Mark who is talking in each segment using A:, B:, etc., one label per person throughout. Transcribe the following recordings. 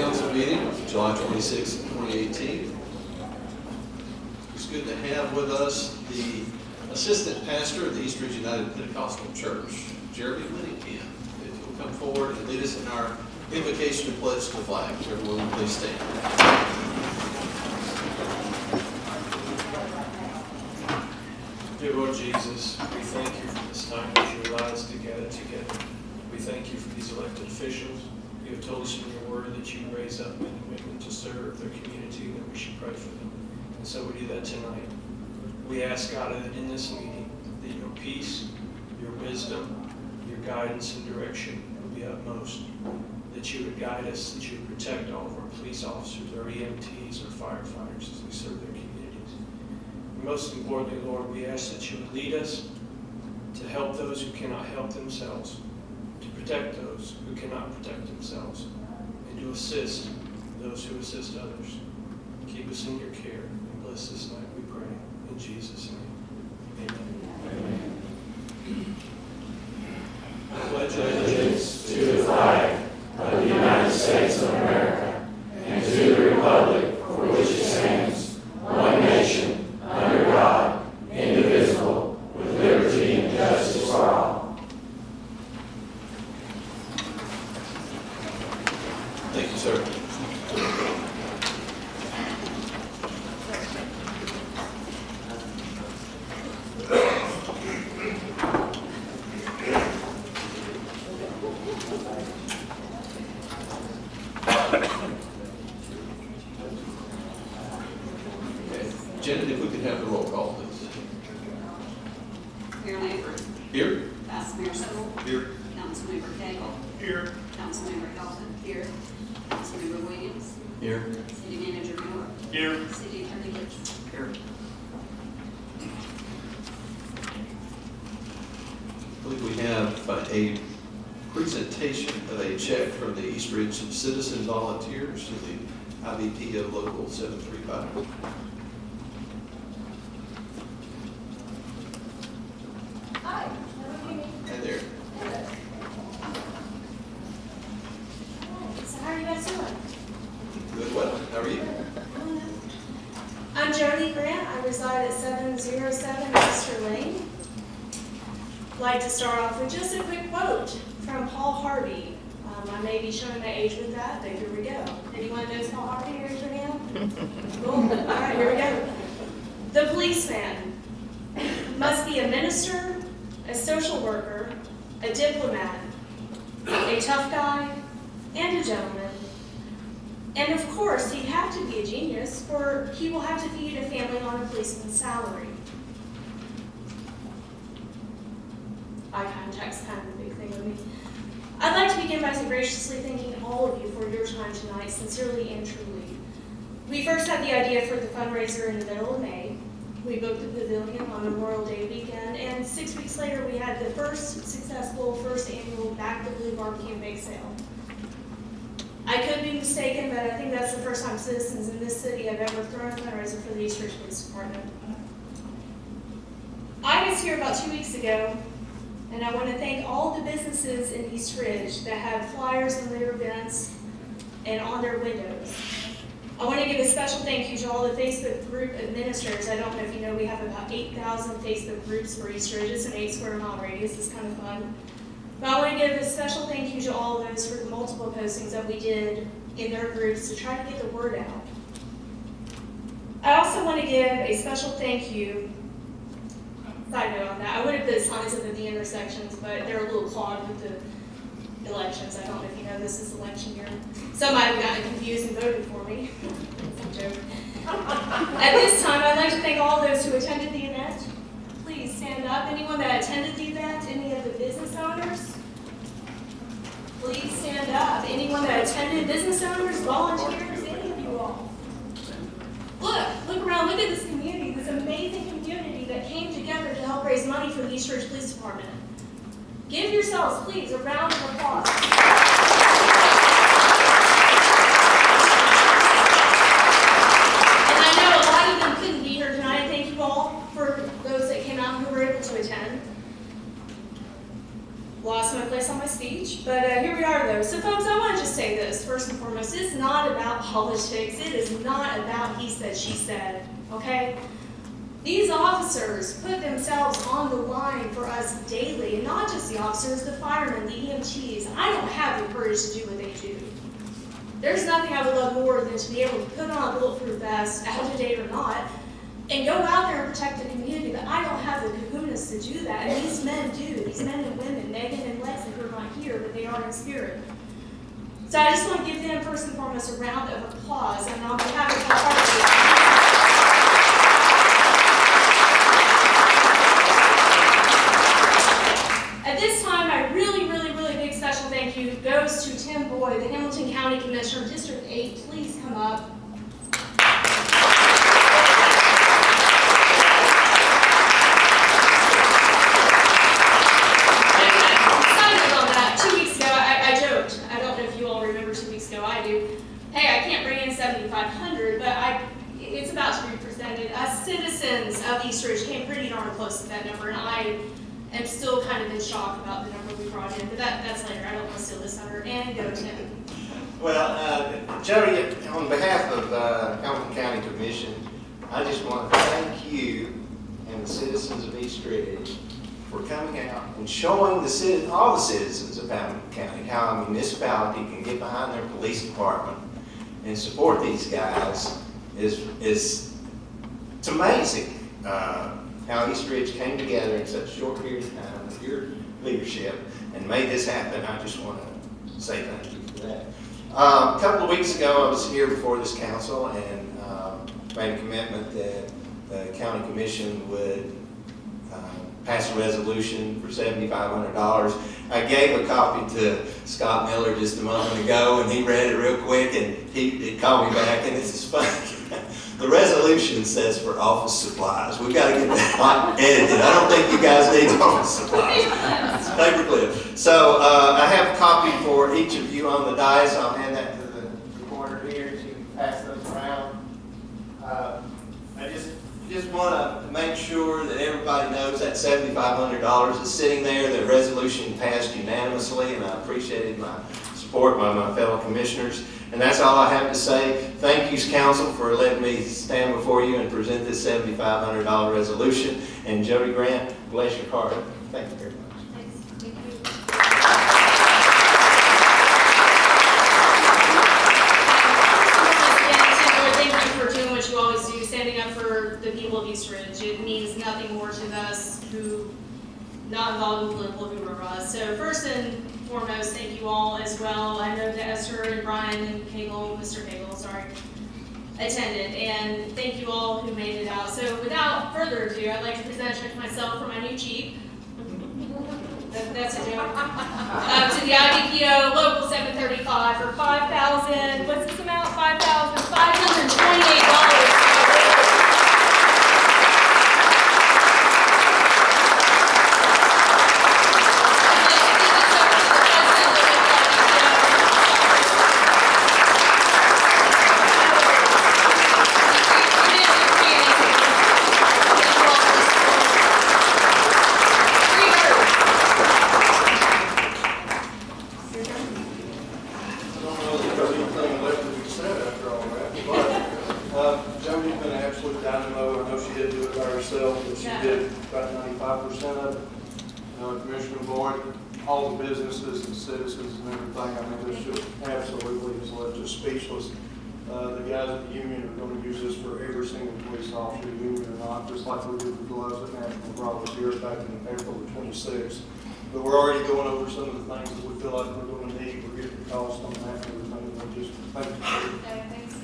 A: Council meeting, July 26, 2018. It's good to have with us the Assistant Pastor of the East Ridge United Pentecostal Church, Jeremy Whittingham. If you'll come forward and lead us in our invocation and pledge to the flag. Everyone, please stand.
B: Dear Lord Jesus, we thank you for this time that you allow us to gather together. We thank you for these elected officials. You have told us in your word that you raise up men and women to serve their community and that we should pray for them. And so we do that tonight. We ask, God, that in this meeting, that your peace, your wisdom, your guidance and direction will be utmost. That you would guide us, that you would protect all of our police officers, our EMTs, our firefighters as we serve their communities. And most importantly, Lord, we ask that you would lead us to help those who cannot help themselves, to protect those who cannot protect themselves, and to assist those who assist others. Keep us in your care and bless this night, we pray. In Jesus' name, amen. I pledge allegiance
C: to the flag of the United States of America and to the republic for which it stands, one nation, under God, indivisible, with liberty and justice for all.
A: Thank you, sir. Janet, if we could have the roll call, please.
D: Mayor Lambert.
A: Here.
D: Vice Mayor Sewell.
A: Here.
D: Councilmember Cagle.
A: Here.
D: Councilmember Hilton. Here. Councilmember Williams.
A: Here.
D: City Manager Miller.
B: Here.
D: City Attorney Gibson.
A: Here. I believe we have a presentation of a check from the East Ridge Citizen Volunteers to the IBPO Local 735.
E: Hi,
A: Hi there.
E: so how are you guys doing?
A: Good, well, how are you?
E: I'm Jody Grant. I reside at 707 Esther Lane. I'd like to start off with just a quick quote from Paul Harvey. I may be showing my age with that, but here we go. Anyone knows Paul Harvey? Raise your hand. Cool. All right, here we go. The policeman must be a minister, a social worker, a diplomat, a tough guy, and a gentleman. And of course, he'd have to be a genius, for he will have to feed a family on a policeman's salary. Eye contact's kind of a big thing with me. I'd like to begin by graciously thanking all of you for your time tonight, sincerely and truly. We first had the idea for the fundraiser in the middle of May. We booked the pavilion on Memorial Day weekend, and 6 weeks later we had the first annual Back the Blue barbecue and bake sale. I could be mistaken, but I think that's the first time citizens in this city have ever thrown a fundraiser for the East Ridge Police Department. I was here about 2 weeks ago, and I want to thank all the businesses in East Ridge that have flyers in their events and on their windows. I want to give a special thank you to all the Facebook group administrators. I don't know if you know, we have about 8,000 Facebook groups for East Ridge. It's an 8-square-mile radius. It's kind of fun. But I want to give a special thank you to all of those for the multiple postings that we did in their groups to try to get the word out. I also want to give a special thank you. Side note on that, I would have put signs up at the intersections, but they're a little clogged with the elections. I don't know if you know this is election year. Some might have gotten confused and voted for me. It's a joke. At this time, I'd like to thank all those who attended the event. Please stand up. Anyone that attended the event, any of the business owners? Please stand up. Anyone that attended, business owners, volunteers, any of you all. Look around, look at this community, this amazing community that came together to help raise money for the East Ridge Police Department. Give yourselves, please, a round of applause. And I know a lot of them couldn't be here tonight. Thank you all for those that came out who were able to attend. Lost my place on my speech, but here we are though. So folks, I want to just say this. this first and foremost. It's not about politics. It is not about he said, she said, okay? These officers put themselves on the line for us daily, and not just the officers, the firemen, the EMTs. I don't have the courage to do what they do. There's nothing I would love more than to be able to put on a bulletproof vest, out of date or not, and go out there and protect the community, but I don't have the kahunas to do that, and these men do, these men and women, Megan and Lexi, who are not here, but they are in spirit. So I just want to give them first and foremost a round of applause, and on behalf of the party, at this time, my really big special thank you goes to Tim Boyd, the Hamilton County Commissioner, District 8. Please come up. Excited on that. 2 weeks ago, I joked. I don't know if you all remember 2 weeks ago. I do. Hey, I can't bring in 7,500, but it's about to be presented. Us citizens of East Ridge came pretty darn close to that number, and I am still kind of in shock about the number we brought in, but that's later. I don't want to steal this thunder. And go, Tim.
F: Well, Jody, on behalf of Hamilton County Commission, I just want to thank you and the citizens of East Ridge for coming out and showing all the citizens of Hamilton County how a municipality can get behind their police department and support these guys. It's amazing how East Ridge came together in such a short period of time with your leadership and made this happen. I just want to say thank you for that. A couple of weeks ago, I was here before this council and made a commitment that the county commission would pass a resolution for $7,500. I gave a copy to Scott Miller just a moment ago, and he read it real quick, and he called me back, and this is funny. The resolution says for office supplies. We've got to get that edited. I don't think you guys need office supplies. It's paperclip. So I have a copy for each of you on the dais. I'll hand that to the recorder here so you can pass those around. I just want to make sure that everybody knows that $7,500 is sitting there. The resolution passed unanimously, and I appreciated my support by my fellow commissioners. And that's all I have to say. Thank you, council, for letting me stand before you and present this $7,500 resolution. And Jody Grant, bless your heart. Thank you very much.
E: Thanks. Thank you. Thank you for doing what you always do, standing up for the people of East Ridge. It means nothing more to us who not involved in political hoorah. So first and foremost, thank you all as well. I know that Esther and Brian and Mr. Cagle, attended, and thank you all who made it out. So without further ado, I'd like to present myself for my new chief. That's a joke. To the IBPO Local 735 for $5,000. What's this amount? $5,528.
G: Jody's been an absolute dynamo. I know she didn't do it by herself, but she did about 95% of it. Commissioner Boyd, all the businesses and citizens and everything, I mean, it's just absolutely, it's left just speechless. The guys at the union are going to use this for every single police officer, union or not, just like we did the gloves at National Brought here back in April the 26th. But we're already going over some of the things that we feel like we're going to need. We're getting the cost on that and everything. And we just thank you.
E: Thanks.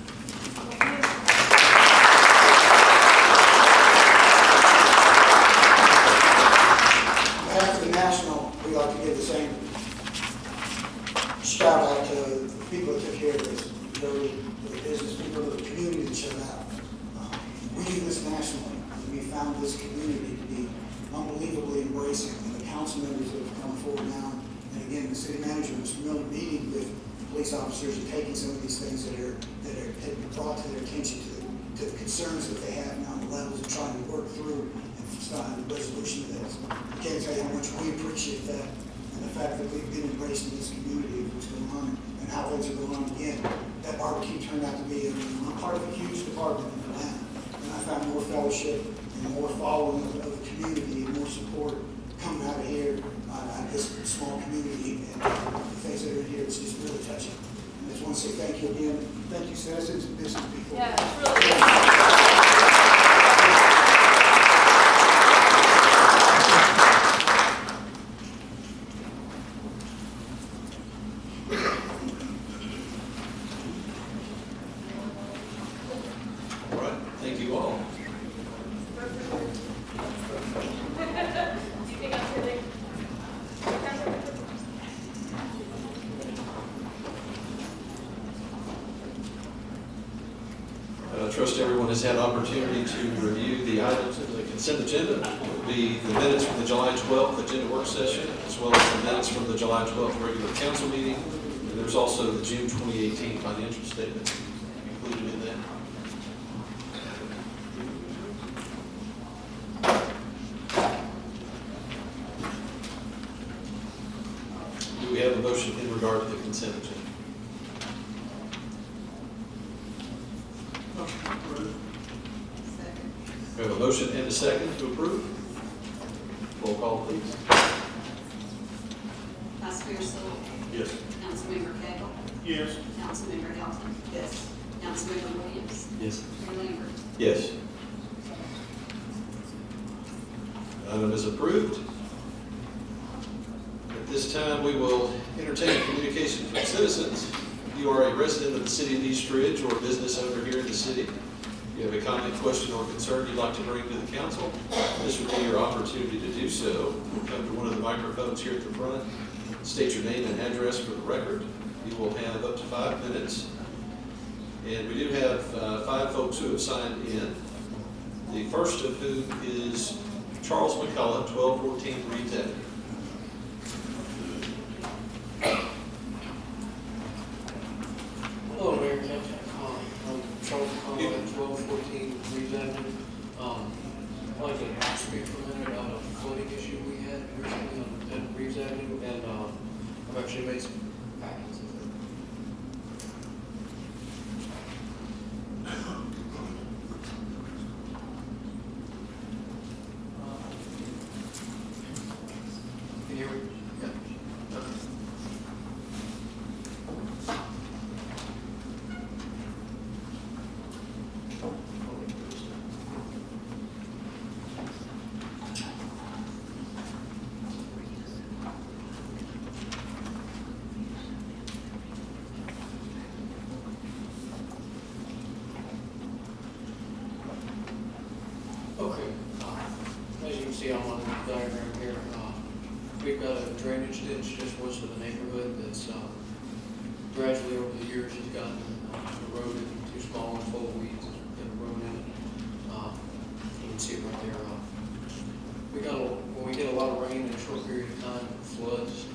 H: After the national, we like to give the same shout out to the people that took care of this, the business people, the community that showed up. We do this nationally, and we found this community to be unbelievably embracing. And the council members that have come forward now, and again, the city manager, Mr. Miller, meeting with police officers and taking some of these things that have been brought to their attention to the concerns that they have now on the levels and trying to work through and find a resolution to this. I can't tell you how much we appreciate that. and the fact that they've been embraced in this community, what's going on, and how things are going on. Again, that barbecue turned out to be a part of a huge department in Atlanta. And I found more fellowship and more following of the community and more support coming out of here, at this small community, and the things that are in here, it's just really touching. And I just want to say thank you again. Thank you, citizens and business people.
E: Yeah, it's really good.
A: All right, thank you all.
E: Do you think I'm really?
A: I trust everyone has had opportunity to review the items in the consent agenda. It will be the minutes from the July 12th agenda work session, as well as the minutes from the July 12th regular council meeting. And there's also the June 2018 financial statement included in that. Do we have a motion in regard to the consent agenda?
D: Second.
A: We have a motion and a second to approve. Roll call, please.
D: Vice Mayor Sewell.
A: Yes.
D: Councilmember Cagle.
G: Yes.
D: Councilmember Hilton. Yes. Councilmember Williams.
A: Yes.
D: Mayor Lambert.
A: Yes. Item is approved. At this time, we will entertain communication from citizens. If you are a resident of the city of East Ridge or a business owner here in the city, if you have a comment, question, or concern you'd like to bring to the council, this would be your opportunity to do so. Come to one of the microphones here at the front, state your name and address for the record. You will have up to 5 minutes. And we do have 5 folks who have signed in. The first of whom is Charles McCullough, 1214 Reeves Avenue.
I: Hello, Mayor and Council. I'm Charles Conway, 1214 Reeves Avenue. I'd like to speak for a minute about a flooding issue we had recently on Reeves Avenue, and I've actually made some packets of it. Can you hear me? Yeah. Okay. Okay, as you can see on the diagram here, we've got a drainage ditch just west of the neighborhood that's gradually over the years has gotten eroded, too small and full of weeds that have grown in it. You can see it right there. When we get a lot of rain in a short period of time, it floods.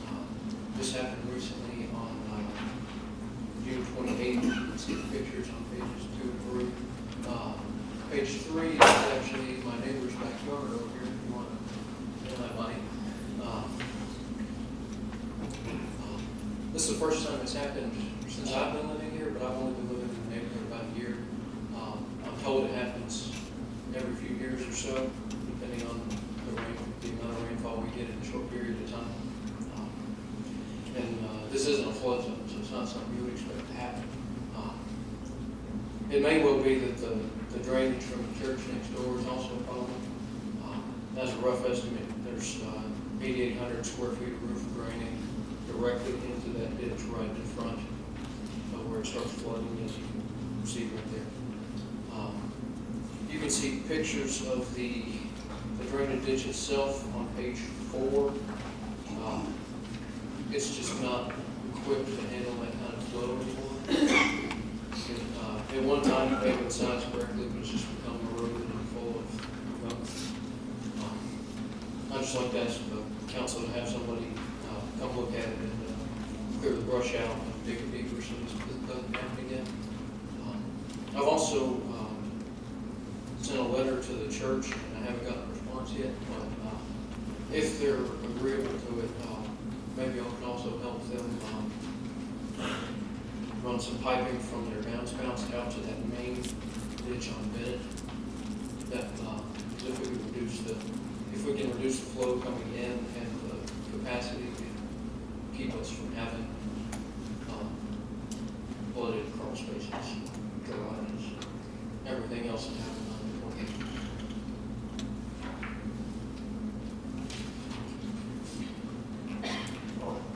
I: This happened recently on June 28th. You can see the pictures on pages 2 and 3. Page 3 is actually my neighbor's backyard over here, if you want to know that light. This is the first time it's happened since I've been living here, but I've only been living in the neighborhood about a year. I'm told it happens every few years or so, depending on the amount of rainfall we get in a short period of time. This isn't a flood zone, so it's not something you would expect to happen. It may well be that the drainage from the church next door is also a problem. As a rough estimate, there's 8,800 square feet of roof draining directly into that ditch right in front of where it starts flooding, as you can see right there. You can see pictures of the drainage ditch itself on page 4. It's just not equipped to handle that kind of flow anymore. At one time, it made size correctly, but it's just become eroded and full of gunk. I'd just like to ask the council to have somebody come look at it and clear the brush out and dig it deeper so it doesn't happen again. I've also sent a letter to the church, and I haven't gotten a response yet, but if they're agreeable to it, maybe I can also help them, run some piping from their downspout out to that main ditch on Bennett. That, if we can reduce the flow coming in and the capacity to keep us from having, flooded crawl spaces, garages, everything else that happened on the 28th.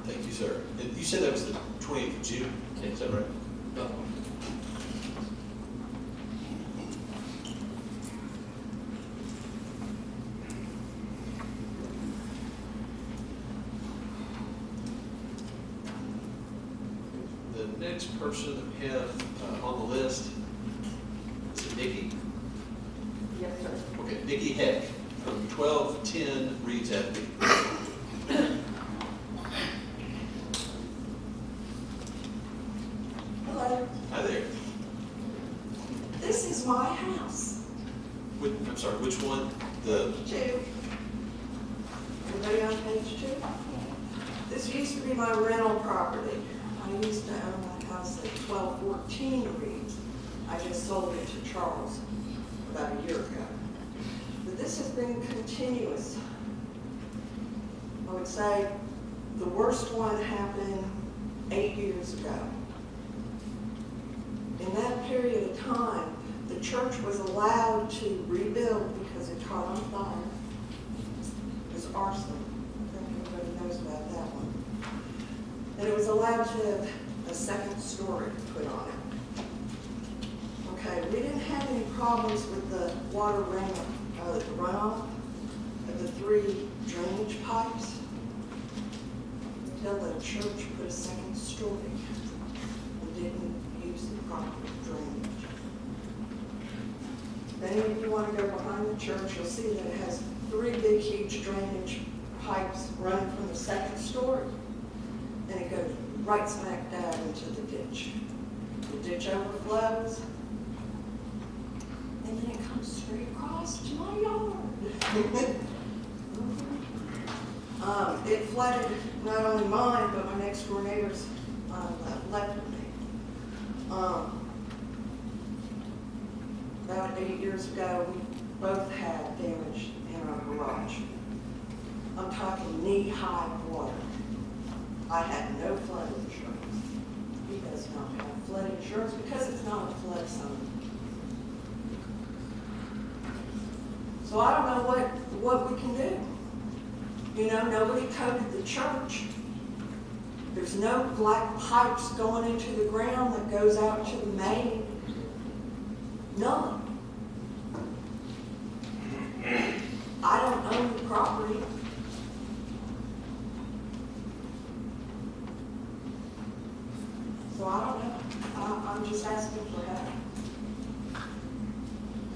A: Thank you, sir. And you said that was the 28th of June, is that right?
I: No.
A: The next person that we have on the list, is it Nikki?
D: Yes, sir.
A: Okay, Nikki Heck from 1210 Reed's Avenue.
J: Hello,
A: Hi there.
J: this is my house,
A: I'm sorry, which one? The,
J: 2. Everybody on page 2? This used to be my rental property. I used to own that house at 1214 Reeds. I just sold it to Charles about a year ago. But this has been continuous. I would say the worst one happened 8 years ago. In that period of time, the church was allowed to rebuild because it caught on fire. It was arson. I think everybody knows about that one. And it was allowed to have a second story put on it. Okay, we didn't have any problems with the water runoff of the 3 drainage pipes until the church put a second story and didn't use the proper drainage. Then if you want to go behind the church, you'll see that it has 3 big, huge drainage pipes running from the second story. And it goes right smack dab into the ditch. The ditch overflows, and then it comes straight across to my yard. It flooded not only mine, but my next door neighbors left with me. About 8 years ago, we both had damage in our garage. I'm talking knee-high water. I had no flood insurance. He does not have flood insurance because it's not a flood zone. So I don't know what we can do. You know, nobody coated the church. There's no black pipes going into the ground that goes out to the main. None. I don't own the property. So I don't know. I'm just asking for help.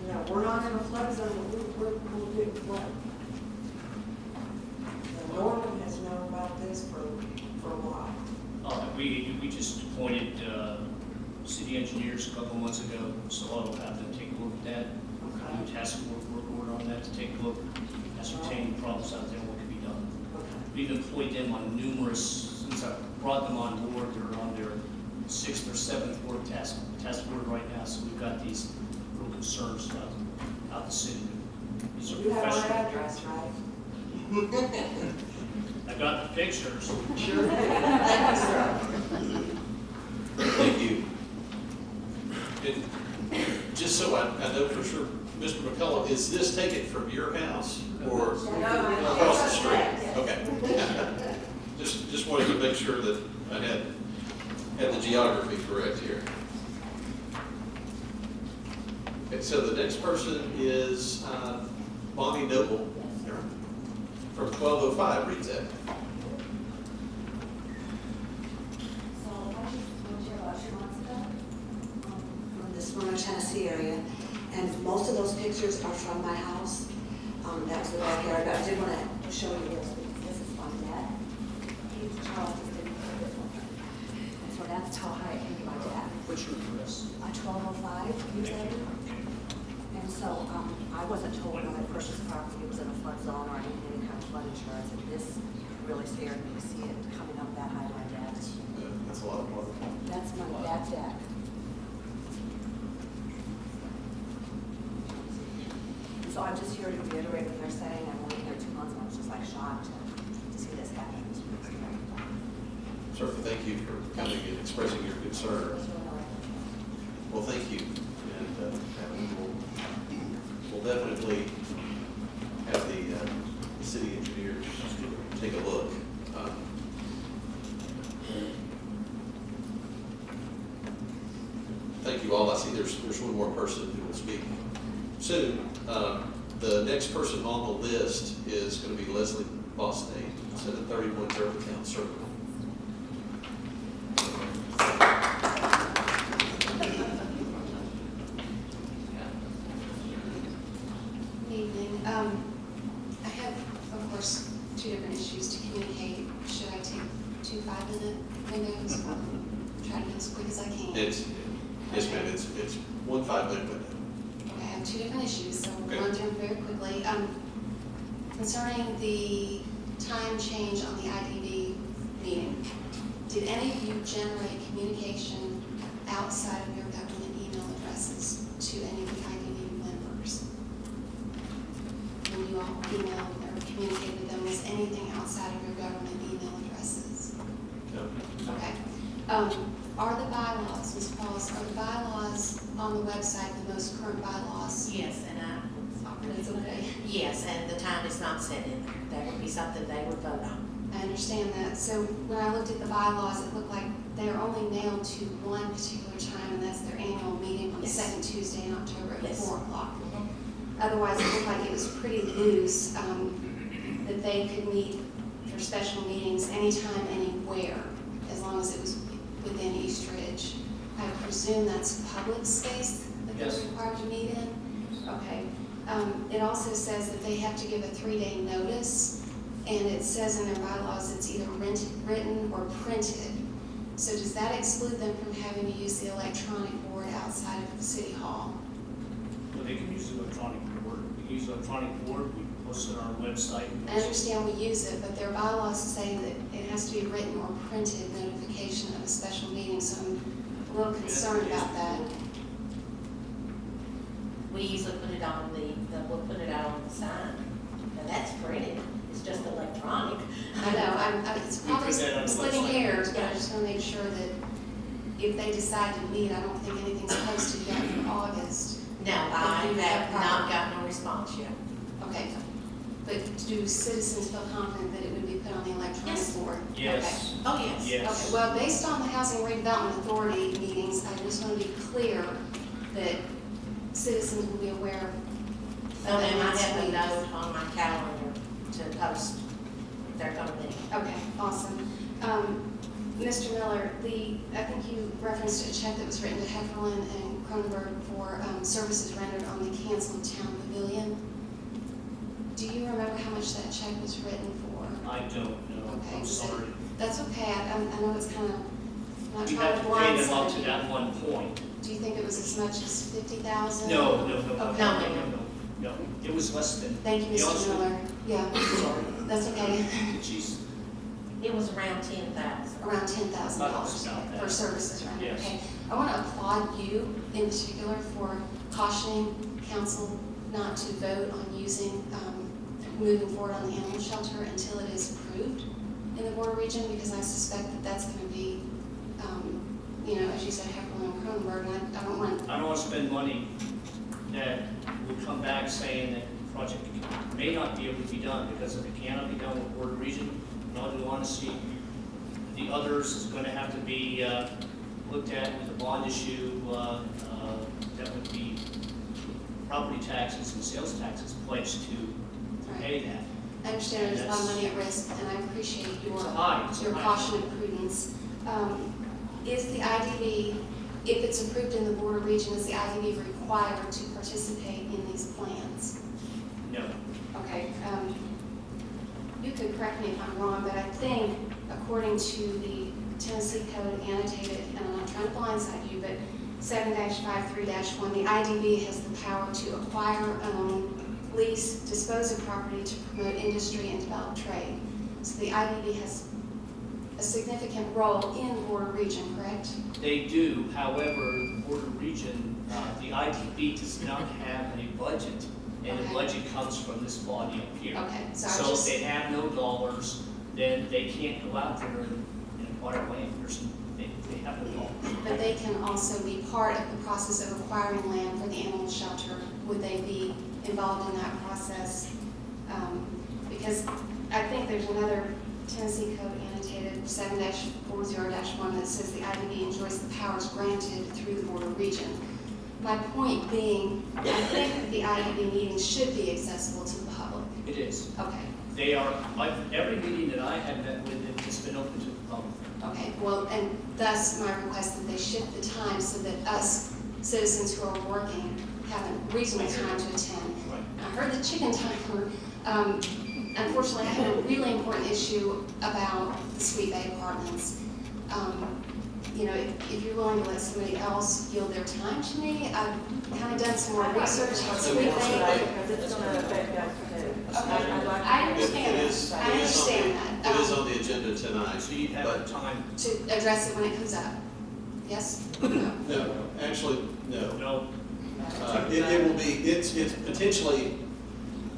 J: You know, we're not in a flood zone, we're big flood. Norman has known about this for a while.
K: We just appointed city engineers a couple months ago, so I'll have them take a look at that.
J: Okay.
K: Do a task force work order on that to take a look, ascertain the problems out there, what can be done.
J: Okay.
K: We've employed them on numerous, since I brought them on board, they're on their 6th or 7th work task board right now, so we've got these real concerns out the city. These are
J: You have our
K: professional.
J: address, right?
K: I got the pictures.
J: Sure. Thank you, sir.
A: thank you. And just so I know for sure, Mr. McCullough, is this taken from your house or across the street? Okay. Just wanted to make sure that I had the geography correct here. Okay, so the next person is Bonnie Noble from 1205 Reed's Avenue.
L: So I just moved here about 2 months ago from the Smyrna, Tennessee area, and most of those pictures are from my house. That was the backyard, but I did want to show you this because this is my dad. He's Charles, he's been here this one. And so that's how high it came to my dad.
K: What's your address?
L: 1205 Reed's Avenue. And so I wasn't told when I purchased the property it was in a flood zone or any kind of flood insurance. And this really scared me to see it coming up that high like that.
A: That's a lot of water.
L: That's my back deck. So I'm just here to reiterate what they're saying. I've only been here 2 months, and I was just like shocked to see this happen.
A: Certainly, thank you for coming and expressing your concern. Well, thank you, and we'll definitely have the city engineers take a look. Thank you all. I see there's one more person who will speak soon. The next person on the list is going to be Leslie Bosnay, 731 Germantown Circle.
M: Good evening. I have, of course, 2 different issues to communicate. Should I take 2 5-minute windows? Try to be as quick as I can.
A: Yes, ma'am, it's 1 5-minute window.
M: Okay, I have 2 different issues, so
A: Okay.
M: we'll run through them very quickly. Concerning the time change on the IDB meeting, did any of you generate communication outside of your government email addresses to any of the IDB members? When you all emailed or communicated with them, was anything outside of your government email addresses?
A: No.
M: Okay. Are the bylaws, Ms. Pauls, are the bylaws on the website the most current bylaws?
N: Yes, and
M: That's okay.
N: yes, and the time is not set in there. That would be something they would vote on.
M: I understand that. So when I looked at the bylaws, it looked like they are only mailed to one particular time, and that's their annual meeting on the
N: Yes.
M: second Tuesday in October at
N: Yes.
M: 4 o'clock. Otherwise, it looked like it was pretty loose, that they could meet for special meetings anytime, anywhere, as long as it was within East Ridge. I presume that's public space that
K: Yes.
M: they're required to meet in? Okay. It also says that they have to give a 3-day notice, and it says in their bylaws it's either written or printed. So does that exclude them from having to use the electronic board outside of City Hall?
K: Well, they can use the electronic board. We can use the electronic board, we post it on our website.
M: I understand we use it, but their bylaws say that it has to be written or printed notification of a special meeting, so I'm a little concerned about that.
N: We usually put it on we'll put it out on the sign, and that's printed. It's just electronic.
M: I know, it's
K: We put
M: probably
K: that on the
M: splitting
K: website.
M: hairs, but I just want to make sure that if they decide to meet, I don't think anything's posted yet for August.
N: No, I have not gotten a response yet.
M: Okay, but do citizens feel confident that it would be put on the electronic
N: Yes.
M: board?
K: Yes.
N: Oh, yes.
K: Yes.
M: Okay, well, based on the Housing Redevelopment Authority meetings, I just want to be clear that citizens will be aware of
N: So then I
M: next
N: have a
M: week.
N: note on my calendar to post if they're coming in.
M: Okay, awesome. Mr. Miller, I think you referenced a check that was written to Heffernan and Cronenberg for services rendered on the canceled town pavilion. Do you remember how much that check was written for?
K: I don't know,
M: Okay,
K: I'm
M: so-
K: sorry.
M: That's okay, I know it's kind of, I'm not
K: We
M: trying
K: have
M: to
K: to pay them up
M: blindside
K: to
M: you.
K: that one point.
M: Do you think it was as much as 50,000?
K: No.
M: Okay.
K: No, it was less than.
M: Thank you,
K: Be honest
M: Mr.
K: with
M: Miller. Yeah,
K: Sorry.
M: that's okay.
K: Jeez.
N: It was around 10,000.
M: Around $10,000
K: About that.
M: for services rendered.
K: Yes.
M: Okay. I want to applaud you in particular for cautioning council not to vote on moving forward on the animal shelter until it is approved in the border region, because I suspect that that's going to be, as you said, Heffernan and Cronenberg, and I don't want.
K: I don't want to spend money that will come back saying that the project may not be able to be done, because if it cannot be done with Border Region, nor do we want to see the others is going to have to be looked at with a bond issue that would be property taxes and sales taxes pledged to pay that.
M: I understand there's a lot of money at risk, and I appreciate your
K: It's a high
M: caution and prudence. Is the IDB, if it's approved in the border region, is the IDB required to participate in these plans?
K: No.
M: Okay, you could correct me if I'm wrong, but I think according to the Tennessee Code annotated, and I'm not trying to blindside you, but 7-53-1, the IDB has the power to acquire, own, lease, dispose of property to promote industry and develop trade. So the IDB has a significant role in Board of Region, correct?
K: They do, however, Board of Region, the IDB does not have a budget, and the
M: Okay.
K: budget comes from this body up here.
M: Okay, so I
K: So if
M: just,
K: they have no dollars, then they can't go out there and acquire land, they have no dollars.
M: but they can also be part of the process of acquiring land for the animal shelter. Would they be involved in that process? Because I think there's another Tennessee Code annotated 7-40-1 that says the IDB enjoys the powers granted through the Board of Region. My point being, I think that the IDB meetings should be accessible to the public.
K: It is.
M: Okay,
K: They are, like, every meeting that I have met with them has been open to the public.
M: okay, well, and thus my request that they shift the time so that us citizens who are working have a reasonable time to attend.
K: Right.
M: I heard the chicken timer. Unfortunately, I have a really important issue about the Sweet Bay Apartments. You know, if you're willing to let somebody else yield their time to me, I've kind of done some more research on Sweet Bay.
N: Because it's gonna affect us too.
M: Okay, I understand
A: It is-
M: that. I understand that.
A: It is on the agenda tonight.
K: So you have time.
M: To address it when it comes up. Yes?
A: No, actually, no.
K: No,
A: It will be, it's potentially,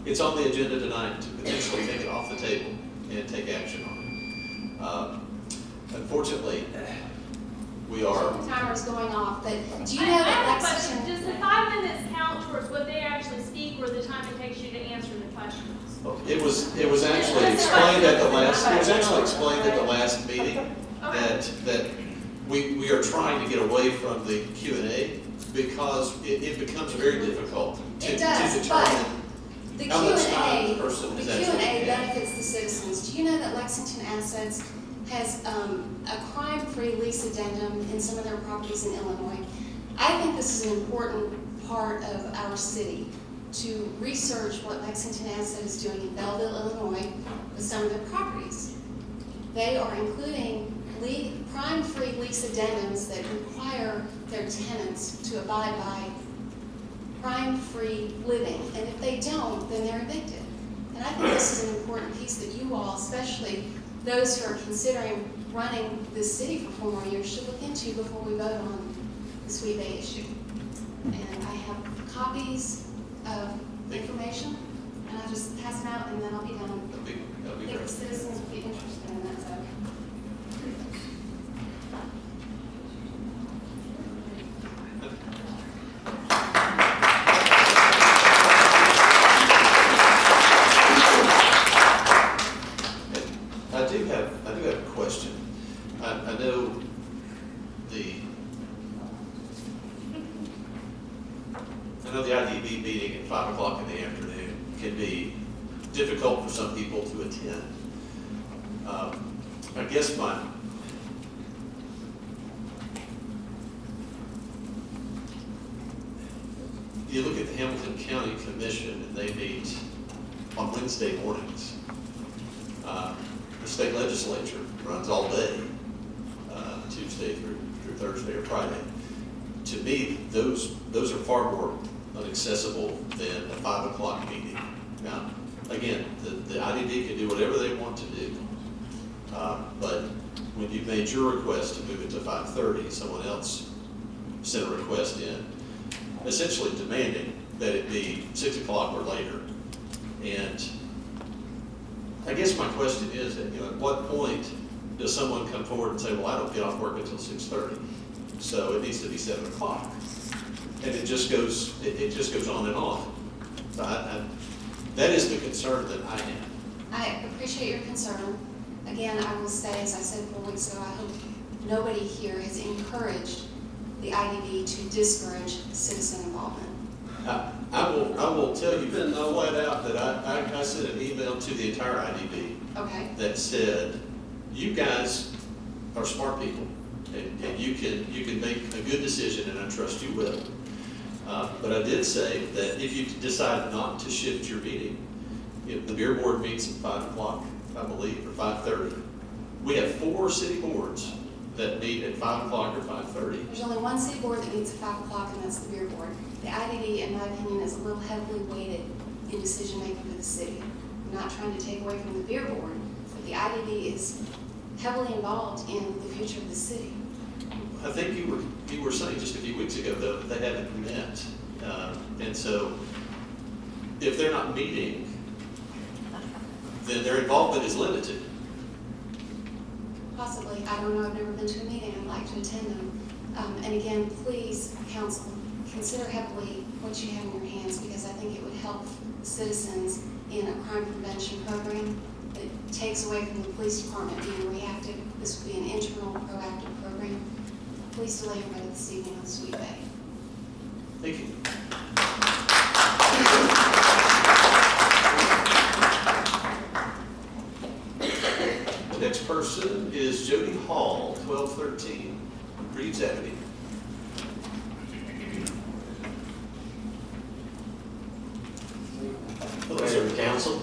A: it's on the agenda tonight to potentially take it off the table and take action on it. Unfortunately, we are,
M: The timer's going off, but do you
E: I
M: know
E: have
M: that
E: a question.
M: Lexington?
E: Does the 5 minutes count towards what they actually speak or the time it takes you to answer the questions?
A: it was actually explained at the last meeting that we are trying to get away from the Q&A because it becomes very difficult to
M: It does,
A: determine
M: The
A: how much time
M: Q&A,
A: the person
M: the
A: is actually.
M: Q&A benefits the citizens. Do you know that Lexington Assets has a crime-free lease addendum in some of their properties in Illinois? I think this is an important part of our city, to research what Lexington Asset is doing in Belleville, Illinois, with some of their properties. They are including crime-free lease addendums that require their tenants to abide by crime-free living, and if they don't, then they're evicted. And I think this is an important piece that you all, especially those who are considering running this city for 4 more years, should look into before we vote on the Sweet Bay issue. And I have copies of information, and I'll just pass it out, and then I'll be done.
A: That'd be
M: I think
A: great.
M: the citizens would be interested in that, so.
A: I do have a question. I know the IDB meeting at 5 o'clock in the afternoon can be difficult for some people to attend. I guess you look at the Hamilton County Commission and they meet on Wednesday mornings. The state legislature runs all day, Tuesday through Thursday or Friday. To me, those are far more inaccessible than a 5 o'clock meeting. Now, again, the IDB can do whatever they want to do. But when you made your request to move it to 5:30, someone else sent a request in, essentially demanding that it be 6 o'clock or later. And I guess my question is, at what point does someone come forward and say, well, I don't get off work until 6:30, so it needs to be 7 o'clock? And it just goes on and on. So that is the concern that I have.
M: I appreciate your concern. Again, I will say, as I said 4 weeks ago, I hope nobody here has encouraged the IDB to discourage citizen involvement.
A: I will tell you flat out that I sent an email to the entire IDB
M: Okay?
A: that said, you guys are smart people, and you can make a good decision, and I trust you will. But I did say that if you decide not to shift your meeting, the beer board meets at 5 o'clock, I believe, or 5:30. We have 4 city boards that meet at 5 o'clock or 5:30.
M: There's only one city board that meets at 5 o'clock, and that's the beer board. The IDB, in my opinion, is a little heavily weighted in decision-making for the city. I'm not trying to take away from the beer board, the IDB is heavily involved in the future of the city.
A: I think you were saying just a few weeks ago, though, that they haven't met. And so if they're not meeting, then their involvement is limited.
M: Possibly, I don't know, I've never been to a meeting, I'd like to attend them. And again, please, council, consider heavily what you have in your hands, because I think it would help citizens in a crime prevention program that takes away from the police department being reactive. This would be an internal, proactive program. Please delay your vote this evening on Sweet Bay.
A: Thank you. The next person is Jody Hall, 1213 Reeves Avenue. Hello, sir.
O: Mayor, council.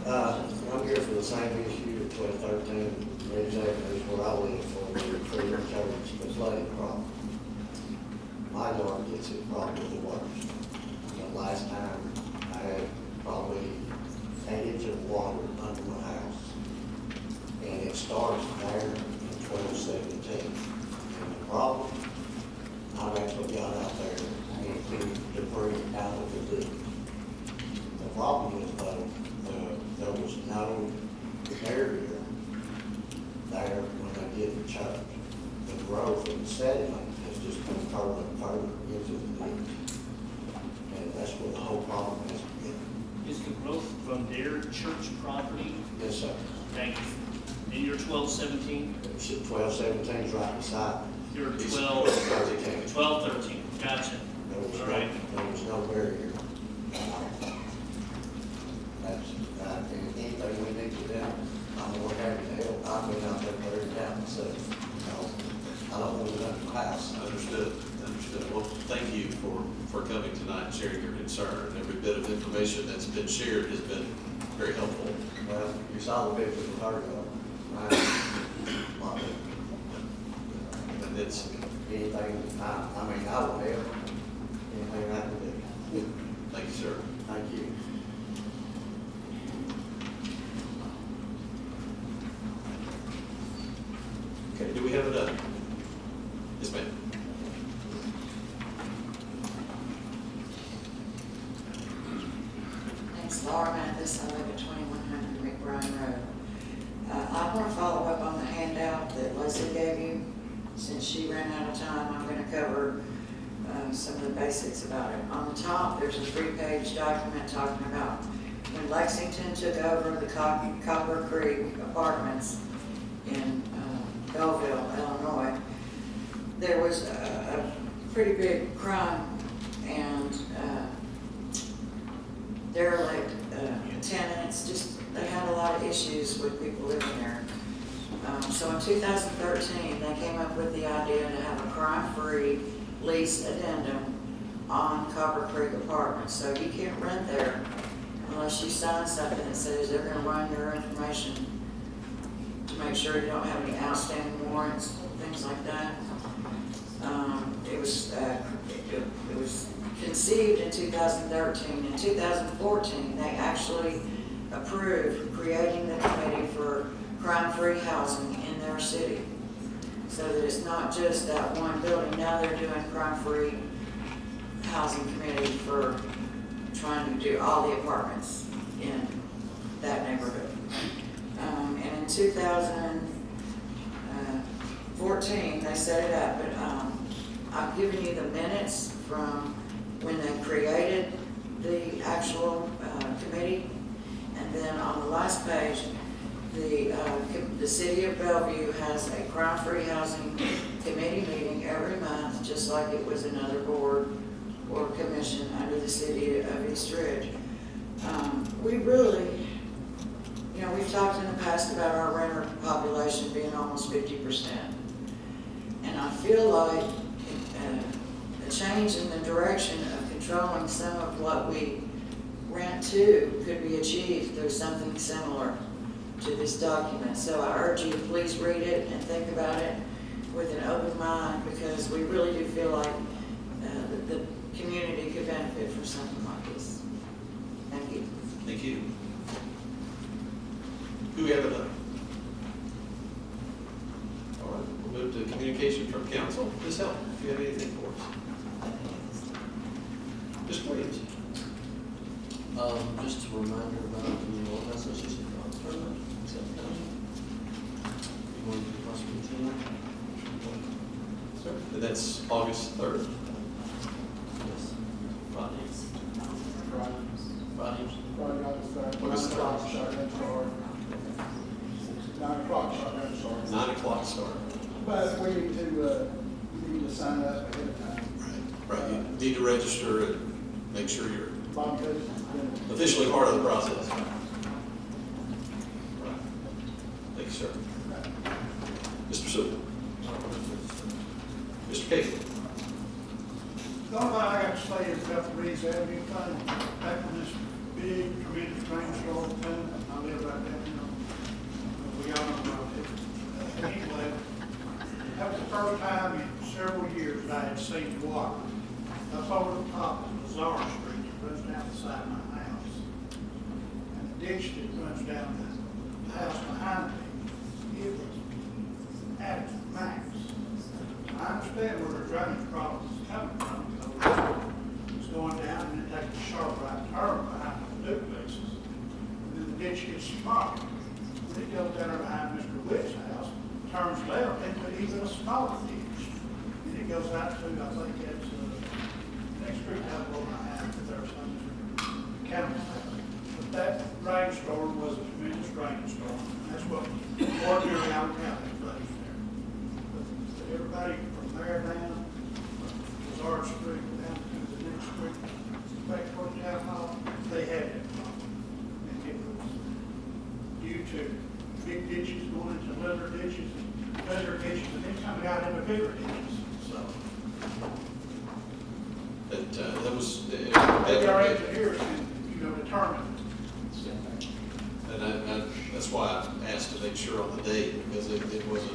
O: I'm here for the same issue of 1213 Reeves Avenue, where I live, for the Freedom Church flooding problem. My yard gets it probably the worst. The last time I had probably 8 inches of water under my house. And it starts there in 1217. And the problem, I've actually got out there and cleared debris out of the ditch. The problem is though, there was no barrier there when they did the church. The growth and sediment has just been further and further into the ditch. And that's where the whole problem has been.
K: Is the growth from their church property?
O: Yes, sir.
K: Thank you. In your 1217?
O: 1217 is right beside me.
K: Your
O: It's
K: 1213. Gotcha. All right.
O: There was no barrier. That's, and anything we need to do, I'm more happy to help. I've been out there clearing it out myself. I don't want to let my house.
A: Understood. Well, thank you for coming tonight and sharing your concern. Every bit of information that's been shared has been very helpful.
O: Well, you saw the pictures of her, right?
A: And it's,
O: Anything, I mean, I will help. Anything I can do.
A: thank you, sir.
O: Thank you.
A: Okay, do we have another? Yes, ma'am.
P: Name's Laura Mathis, I live at 2100 McBride Road. I want to follow up on the handout that Leslie gave you. Since she ran out of time, I'm going to cover some of the basics about it. On the top, there's a 3-page document talking about when Lexington took over the Copper Creek Apartments in Belleville, Illinois. There was a pretty big crime and derelict tenants. Just they had a lot of issues with people living there. So in 2013, they came up with the idea to have a crime-free lease addendum on Copper Creek Apartments. So you can't rent there unless you sign something that says they're going to run your information to make sure you don't have any outstanding warrants, things like that. It was conceived in 2013. In 2014, they actually approved creating the committee for crime-free housing in their city, so that it's not just that one building. Now they're doing crime-free housing committee for trying to do all the apartments in that neighborhood. And in 2014, they set it up, but I've given you the minutes from when they created the actual committee. And then on the last page, the city of Bellevue has a crime-free housing committee meeting every month, just like it was another board or commission under the city of East Ridge. We really, we've talked in the past about our renter population being almost 50%. And I feel like a change in the direction of controlling some of what we rent to could be achieved through something similar to this document. So I urge you to please read it and think about it with an open mind, because we really do feel like the community could benefit from something like this. Thank you.
A: Thank you. Who we have another? All right, we'll move to communication from council. Ms. Helen, if you have anything for us. Mr. Williams.
I: Just a reminder about the Old Association tournament, is that coming? You want to possibly attend?
A: Sir. And that's August 3rd.
I: Yes. Fridays. Fridays.
A: August 3rd.
H: 9 o'clock, I'm sorry.
A: 9 o'clock start.
H: But we need to sign up ahead of time.
A: Right, you need to register and make sure you're
H: Bob Cousins has been.
A: officially part of the process. Right. Thank you, sir. Mr. Sewell. Mr. Casey.
H: The only thing I got to say is about the Reeves Avenue thing, back when this big, tremendous rainstorm came, I live right there, you know, we all know about it. Anyway, that was the first time in several years that I had seen water up over the top of Lazar Street, that runs down the side of my house. And the ditch that runs down the house behind me, it was at its max. I understand where the drainage problem is coming from, because it's going down and it takes a sharp right turn behind the duplexes. And then the ditch gets smaller. Then it goes down there behind Mr. Witt's house, turns left into even a smaller ditch. And it goes out to, I think it's, next street down below my house, if there's some county house. But that rainstorm was a tremendous rainstorm. That's what ordinary Allen County faced there. But everybody from there down, Lazard Street down to the next street, back toward the town hall, they had that problem. And it was due to big ditches going into little ditches, and then coming out into bigger ditches, so.
A: That was.
H: Our engineers can, determine.
A: And that's why I asked to make sure on the date, because it was a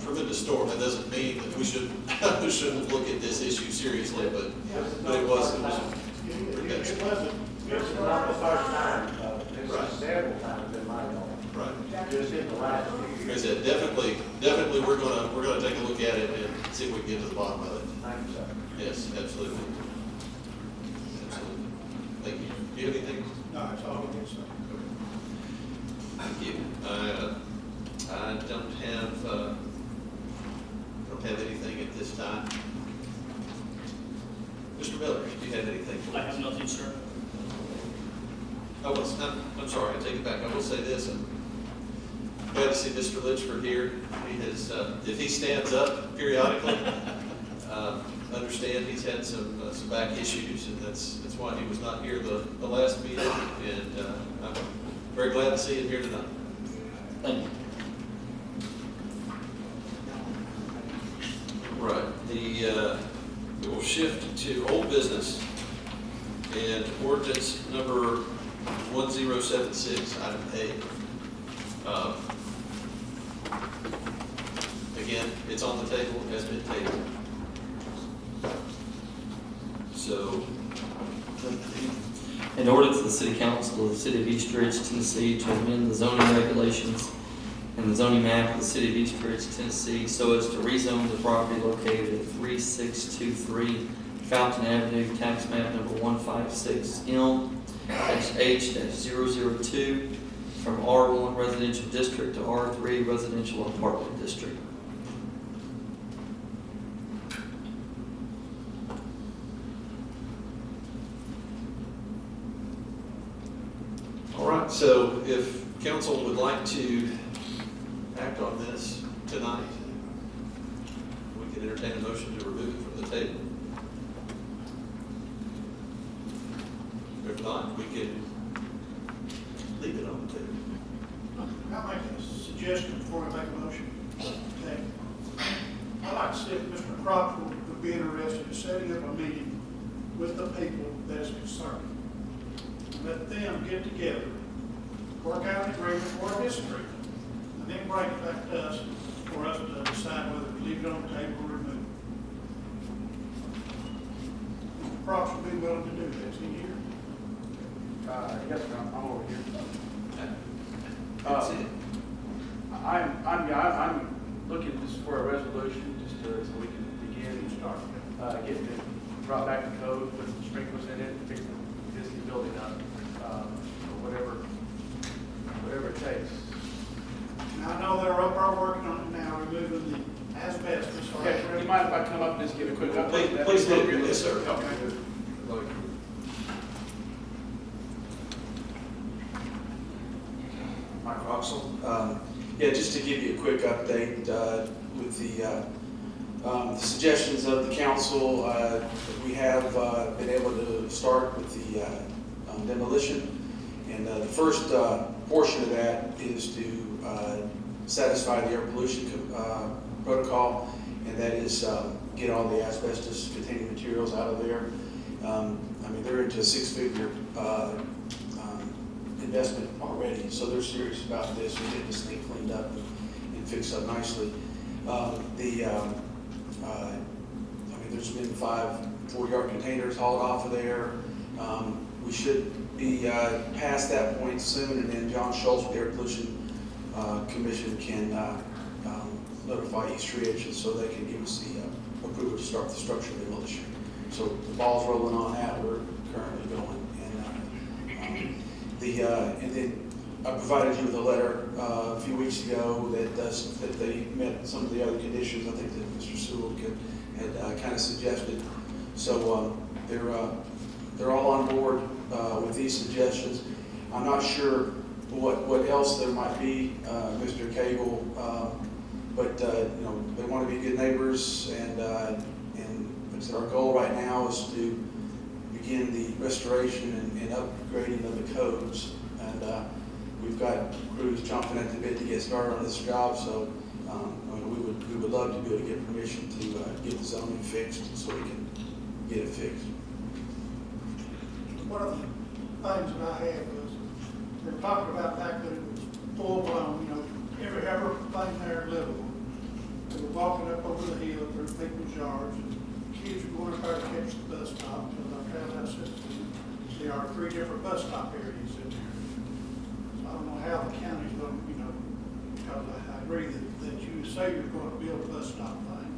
A: tremendous storm. That doesn't mean that we shouldn't look at this issue seriously, but it was pretty bad.
H: It wasn't.
O: It's not the first time, it's
A: Right.
O: several times in my yard.
A: Right.
O: Just in the last few
A: Like I
O: years.
A: said, definitely we're gonna take a look at it and see if we can get to the bottom of it.
O: Thank you, sir.
A: Yes, absolutely. Absolutely. Thank you. Do you have anything?
H: No, it's all good, sir.
A: Thank you. I don't have anything at this time. Mr. Miller, do you have anything?
K: I have nothing, sir.
A: I'm sorry, I take it back. I will say this. I'm glad to see Mr. Litchford here. He has, if he stands up periodically, understand he's had some back issues, and that's why he was not here the last meeting. And I'm very glad to see him here tonight.
K: Thank you.
A: Right. We will shift to old business and ordinance number 1076, item A. Again, it's on the table, has been tabled. So,
Q: In order to the City Council of the City of East Ridge, Tennessee, to amend the zoning regulations and the zoning map of the City of East Ridge, Tennessee, so as to rezone the property located at 3623 Fountain Avenue, tax map number 156M-H-002, from R1 Residential District to R3 Residential Apartment District.
A: all right, so if council would like to act on this tonight, we can entertain a motion to remove it from the table. If not, we can leave it on the table.
H: I'll make a suggestion before I make a motion. Okay. I'd like to see if Mr. Cropper would be interested in setting up a meeting with the people that is concerned. Let them get together, work out an agreement or a disagreement, and then bring it back to us for us to decide whether to leave it on the table or remove it. Mr. Cropper would be willing to do that. Is he here?
G: Yes, sir, I'm over here.
A: That's it.
G: I'm looking just for a resolution, just so we can begin and start, getting it brought back to code, put some sprinklers in it, fix the existing building up, or whatever it takes.
H: And I know they're up, are working on it now, removing the asbestos.
G: Okay, do you mind if I come up and just give a quick update?
A: Please do. Yes, sir.
G: Okay.
R: Mike Roxel. Yeah, just to give you a quick update with the suggestions of the council, we have been able to start with the demolition. And the first portion of that is to satisfy the air pollution protocol, and that is get all the asbestos containing materials out of there. I mean, they're into a six-figure investment already, so they're serious about this and getting this thing cleaned up and fixed up nicely. I mean, there's been 5 4-yard containers hauled off of there. We should be past that point soon, and then John Schultz with the Air Pollution Commission can notify East Ridge so they can give us the approval to start the structural demolition. So the ball's rolling on that. We're currently going. And then I provided you with a letter a few weeks ago that they met some of the other conditions. I think that Mr. Sewell had kind of suggested. So they're all on board with these suggestions. I'm not sure what else there might be, Mr. Cable, but you know, they want to be good neighbors, and like I said, our goal right now is to begin the restoration and upgrading of the codes. And we've got crews chomping at the bit to get started on this job, so I mean, we would love to be able to get permission to get the zoning fixed so we can get it fixed.
H: One of the things that I had was, they were talking about back that it was full blown, you know, everything there livable. They were walking up over the hill through people's yards, and kids were going up there to catch the bus stop, because our townhouse system, there are 3 different bus stop areas in there. So I don't know how the county's going to, you know, because I agree that you say you're going to build a bus stop thing,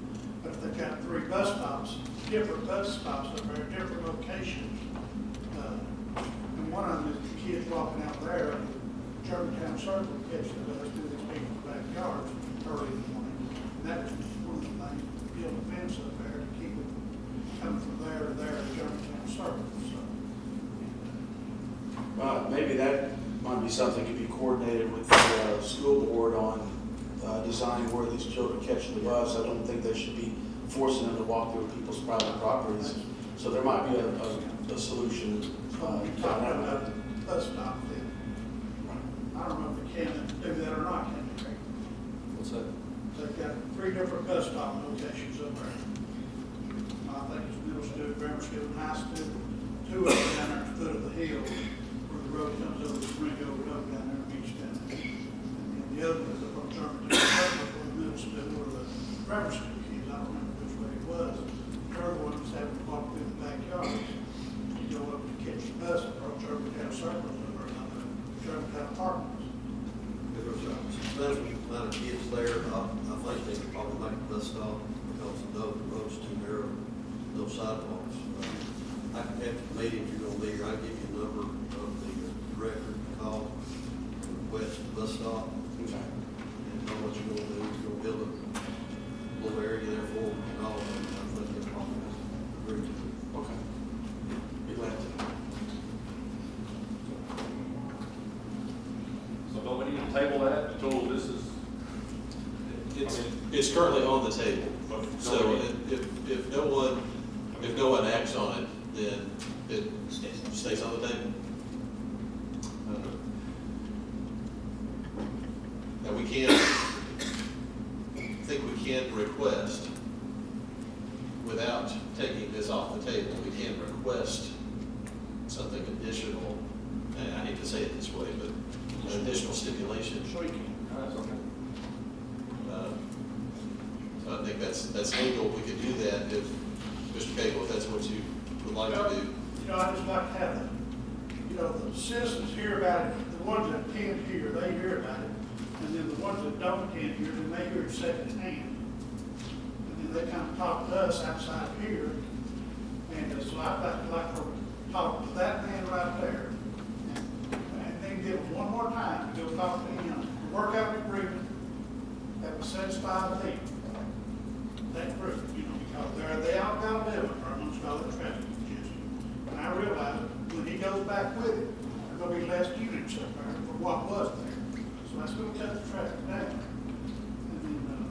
H: but if they've got 3 bus stops, different bus stops up there, different locations, and one of them is the kids walking out there, Germantown Circle, catching the bus through these people's backyards early in the morning. And that was one of the things, build a fence up there to keep them coming from there to there to Germantown Circle, so.
R: Maybe that might be something to be coordinated with the school board on designing where these children catch the bus. I don't think they should be forcing them to walk through people's private properties. So there might be a solution.
H: You talking about the bus stop then. I don't know if they can do that or not, can they?
R: What's that?
H: They've got 3 different bus stop locations up there. I think it's middle school, grammar school, and high school. 2 of them down there at the foot of the hill where the road comes over the Springfield Road down there and meets down there. And the other one is up on Germantown Circle where the middle school or the grammar school kids, I don't remember which way it was. The other one was having to walk through the backyards. You go up to catch the bus across Germantown Circle or another Germantown Apartments.
A: If there's a substantial amount of kids there, I think they could probably make the bus stop because the road's too narrow, no sidewalks. I can have the meeting, if you're gonna be here, I'll give you a number of the director to call, request the bus stop.
R: Okay.
A: And know what you're gonna do, you're gonna build a little area there for them and all of them. I think they'll probably agree to it.
R: Okay. Be glad to.
C: So don't we need to table that until this is?
A: It's currently on the table. So if no one acts on it, then it stays on the table. Now we can't, I think we can't request, without taking this off the table, we can't request something additional. And I hate to say it this way, but an additional stipulation.
G: Sure you can. That's okay.
A: So I think that's legal. We could do that if, Mr. Cable, if that's what you would like to do.
H: You know, I just like to have
S: you know, the citizens hear about it, the ones that can't hear, they hear about it. And then the ones that don't can't hear, then they hear it secondhand. And then they kind of talk to us outside here. And so I'd like to talk to that man right there. And then give him one more time to go talk to him, work out an agreement that would satisfy them. That group, you know, because they all got a living amongst all the traffic congestion. And I realize when he goes back with it, there's gonna be less units up there for what was there. So that's gonna cut the traffic down. And then,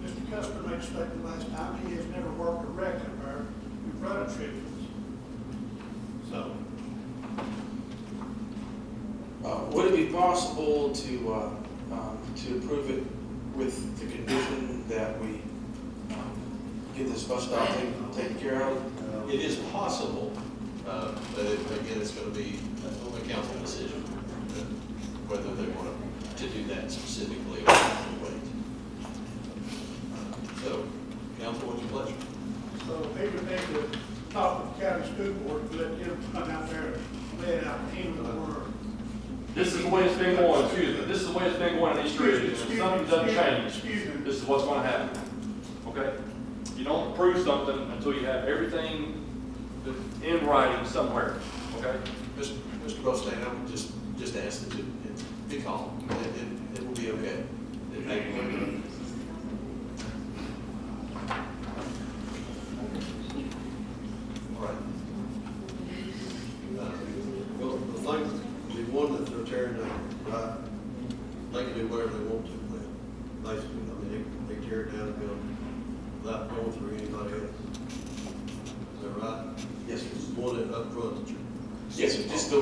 S: Mr. Custer made a statement last time, he has never worked a wreck up there in front of Triffids. So,
R: Would it be possible to approve it with the condition that we get this bus stop taken care of?
A: It is possible, but again, it's going to be a council decision, whether they want to do that specifically or wait. So, council, what's your pleasure?
S: so he would need to talk with the county school board, let them come out there and lay it out in the word.
C: This is the way it's been going, excuse me, this is the way it's been going in East Ridge. If something doesn't change, this is what's gonna happen, okay? You don't approve something until you have everything in writing somewhere, okay?
A: Mr. Bostain, I would just ask that it be calm. It will be okay. All right.
T: Well, the thing, the one that they're tearing down, right, they can do whatever they want to with it. Basically, I mean, they tear it down and build without going through anybody else. Is that right?
R: Yes, sir.
T: The one that up front that you.
R: Yes, it's the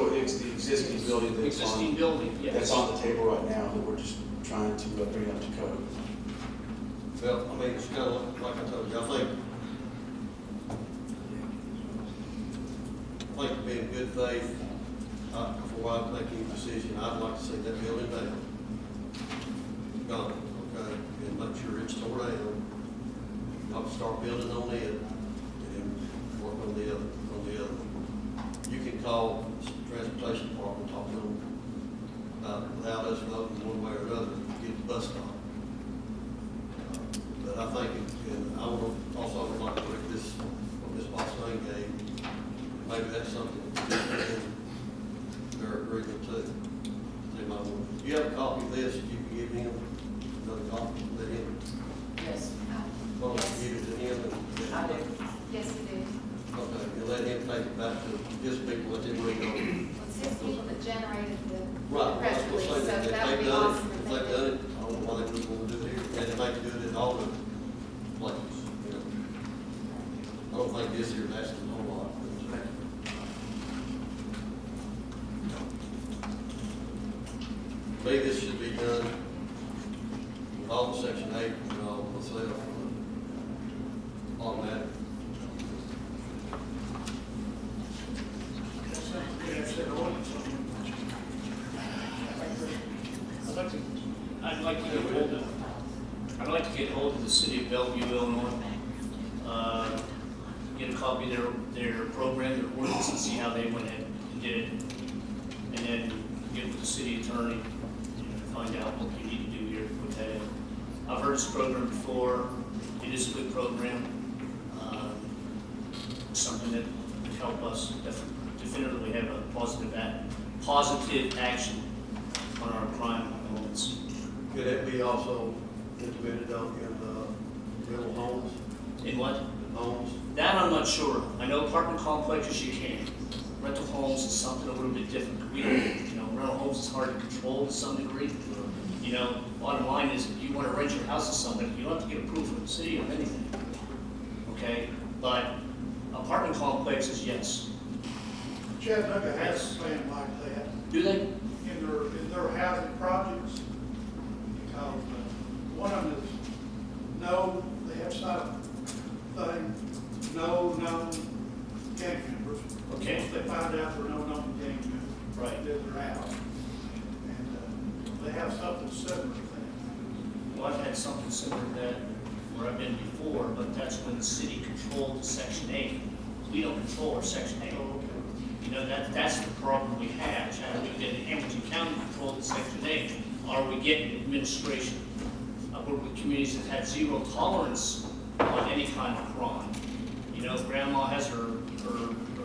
R: existing building that's
K: Existing building, yes.
R: that's on the table right now that we're just trying to bring up to code.
T: Well, I mean, it's kind of like I told you, I think to be in good faith, before I make any decision, I'd like to see that building down. Gone, okay, and make sure it's tore down. I'll start building on it and work on the other. You can call the transportation department, talk to them about without us voting one way or another, get the bus stop. But I think, and I would also like to look at this, what Ms. Boston gave, maybe that's something in their agreement too. They might want, you have a copy of this, you can give him another copy, let him,
N: Yes.
T: well, give it to him and.
N: I do.
M: Yes, we do.
T: Okay, and let him take it back to his people, let them read on.
M: It's his people that generated the
T: Right,
M: press
T: that's what
M: release,
T: I'm
M: so
T: saying, if
M: that would
T: they've
M: be
T: done
M: awesome
T: it,
M: if
T: if
M: they
T: they've
M: did.
T: done it, I don't know why they wouldn't want to do it here, and they might do it in all the places, you know. I don't think this here is asking a whole lot. Maybe this should be done with all the section 8 and all myself, automatic.
K: I'd like to get hold of the city of Bellevue, Illinois, get a copy of their program, their ordinance, and see how they went ahead and did it. And then get with the city attorney, find out what we need to do here, put that in. I've heard this program before, it is a good program. Something that would help us definitively have a positive action on our crime elements.
T: Could it be also implemented on in rental homes?
K: In what?
T: Homes?
K: That I'm not sure. I know apartment complexes you can. Rental homes is something a little bit different. We don't, rental homes is hard to control to some degree. Bottom line is if you want to rent your house to somebody, you don't have to get approval from the city or anything. Okay? But apartment complexes, yes.
S: Chattanooga has a plan like that.
K: Do they?
S: In their housing projects, because one of them is they have some thing, no gang members.
K: Okay.
S: Once they find out there are no known gang members.
K: Right.
S: Then they're out. And they have something similar to that.
K: Well, I've had something similar to that where I've been before, but that's when the city controlled Section 8. We don't control our Section 8.
S: Oh, okay.
K: You know, that's the problem we have, is how do we get Hamilton County control the Section 8? Are we getting administration? I work with communities that have zero tolerance on any kind of crime. You know, grandma has her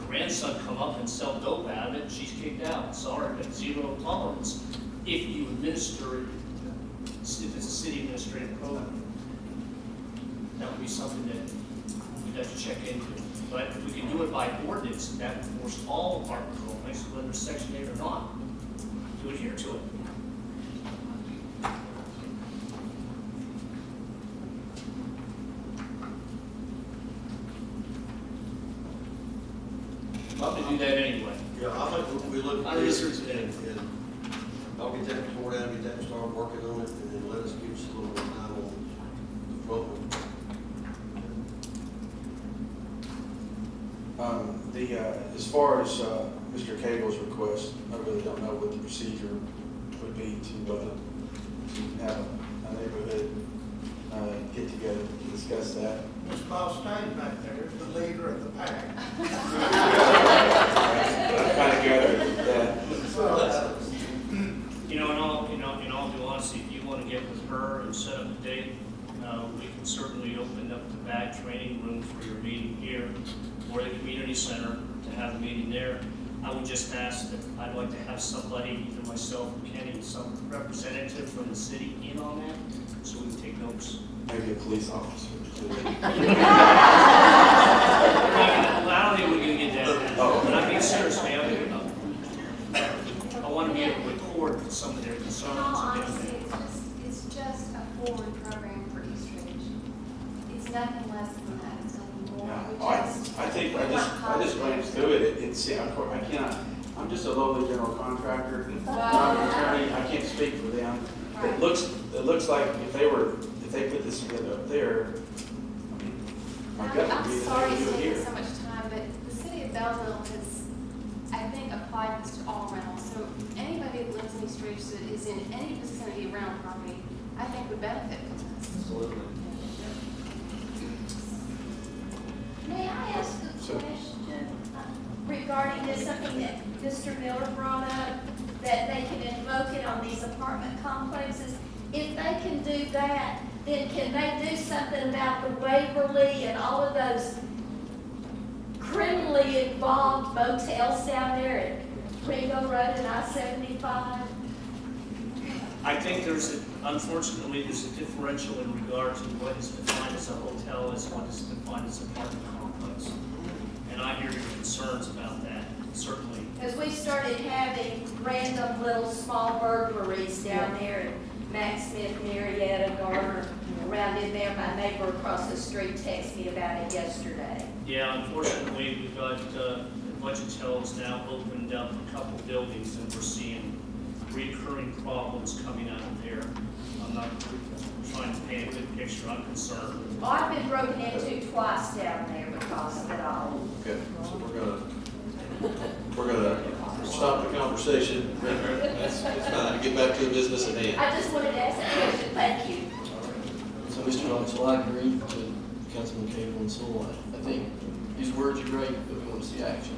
K: grandson come up and sell dope out of it, and she's kicked out. Sorry, but zero tolerance if you administer it, if it's a city administrative program. That would be something that we'd have to check into. But if we can do it by ordinance, that would force all park patrol, whether it's Section 8 or not, to adhere to it. Probably do that anyway.
T: Yeah, I think we look
K: I
T: at this
K: researched it.
T: and I'll get that tore down, get that started working on it, and then let us give us a little more time on the front one.
R: As far as Mr. Cable's request, I really don't know what the procedure would be to have a neighborhood get together to discuss that.
S: Ms. Boss State back there is the leader of the pack.
R: I kind of gathered that.
K: You know, in all due honesty, if you want to get with her and set up a date, we can certainly open up the back training room for your meeting here or the community center to have a meeting there. I would just ask that I'd like to have somebody, either myself or Kenny, some representative from the city in on that, so we can take notes.
R: Maybe a police officer.
K: I don't think we're going to get that. But I'm being serious, man. I want to be able to record some of their concerns.
M: In all honesty, it's just a forward program for East Ridge. It's nothing less than that. It's nothing more.
R: I think I just glanced through it. I'm just a lowly general contractor. I'm an attorney. I can't speak for them. It looks like if they put this together up there, I mean, my gut would
M: I'm
R: be
M: sorry
R: that they
M: it's
R: would do it
M: taking
R: here.
M: so much time, but the city of Belleville has, I think, applied this to all rentals. So anybody that lives in East Ridge that is in any vicinity around property, I think would benefit from this.
A: Absolutely.
U: May I ask a question regarding this, something that Mr. Miller brought up, that they can invoke it on these apartment complexes? If they can do that, then can they do something about the Waverly and all of those criminally involved motels down there at Ringo Road and I-75?
K: I think unfortunately, there's a differential in regard to what is defined as a hotel as what is defined as an apartment complex. And I hear your concerns about that, certainly.
U: Because we started having random little small burglaries down there at Max Smith, Marietta, Garner, around in there. My neighbor across the street texted me about it yesterday.
K: Yeah, unfortunately, we've got, Budgetel has now opened up a couple buildings and we're seeing recurring problems coming out of there. I'm not trying to paint a good picture, I'm concerned.
U: Well, I've been broken into twice down there because of it all.
A: Okay, so we're gonna stop the conversation. That's fine, get back to the business at hand.
U: I just wanted to ask a question, thank you.
I: So, Mr. Knoxville, I agree with Councilman Cable and Sewell. I think these words are great, but we want to see action.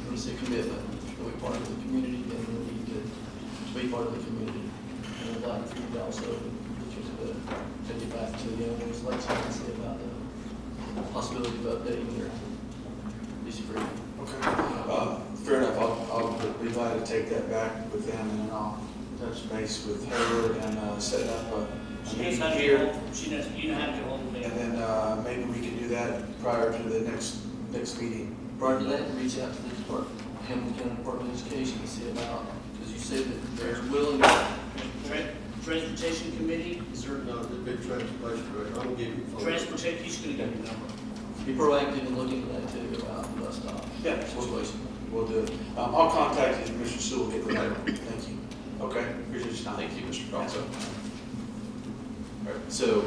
I: We want to see commitment. Are we part of the community? Then we need to be part of the community. And I'd like for you to also take it back to the owners, like I say about the possibility of updating their lease agreement.
R: Okay. Fair enough. I'll be glad to take that back with them, and then I'll touch base with her and set up a meeting here.
K: You know how to get hold of me.
R: And then maybe we can do that prior to the next meeting.
I: Prior to that, reach out to the department, Hamilton County Department of Education and see about, because you said that they're willing to.
K: Transportation committee, is there?
T: No, the big transportation director, I'm gonna give you a phone.
K: Transportation, he's gonna give you a number.
I: Be proactive in looking at that too, about the bus stop.
R: Yeah, situation. We'll do it. I'll contact you, Mr. Sewell, get the letter. Thank you. Okay, appreciate your time.
A: Thank you, Mr. Crosso. All right, so,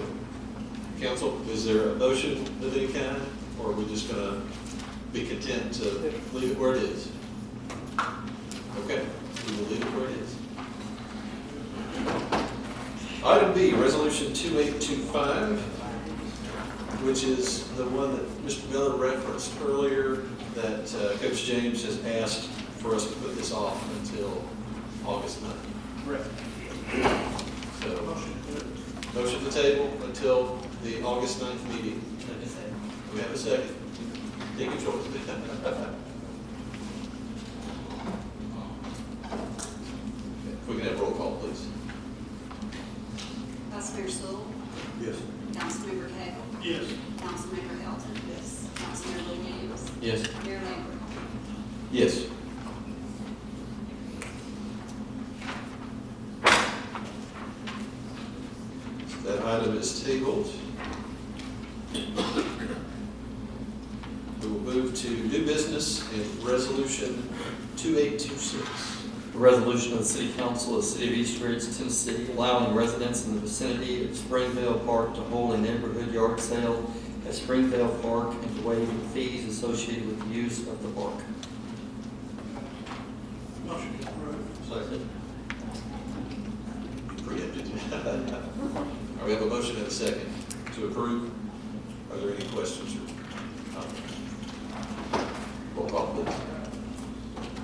A: council, is there a motion of any kind, or are we just gonna be content to leave it where it is? Okay, we will leave it where it is. Item B, Resolution 2825, which is the one that Mr. Miller referenced earlier, that Coach James has asked for us to put this off until August 9th.
S: Correct.
A: So, motion to table until the August 9th meeting. We have a second. Take your choice. If we can have roll call, please.
D: Vice Mayor Sewell.
T: Yes.
D: Councilmember Cagle.
S: Yes.
D: Councilmember Hilton. Yes. Councilmember Williams.
Q: Yes.
D: Mayor Lambert.
A: Yes. That item is tabled. We will move to new business and resolution 2826.
Q: A resolution of the City Council of the City of East Ridge, Tennessee, allowing residents in the vicinity of Springvale Park to hold a neighborhood yard sale at Springvale Park and to waive the fees associated with the use of the park.
S: Motion approved.
A: Second. Preempted. We have a motion and a second to approve. Are there any questions or comments? Roll call, please.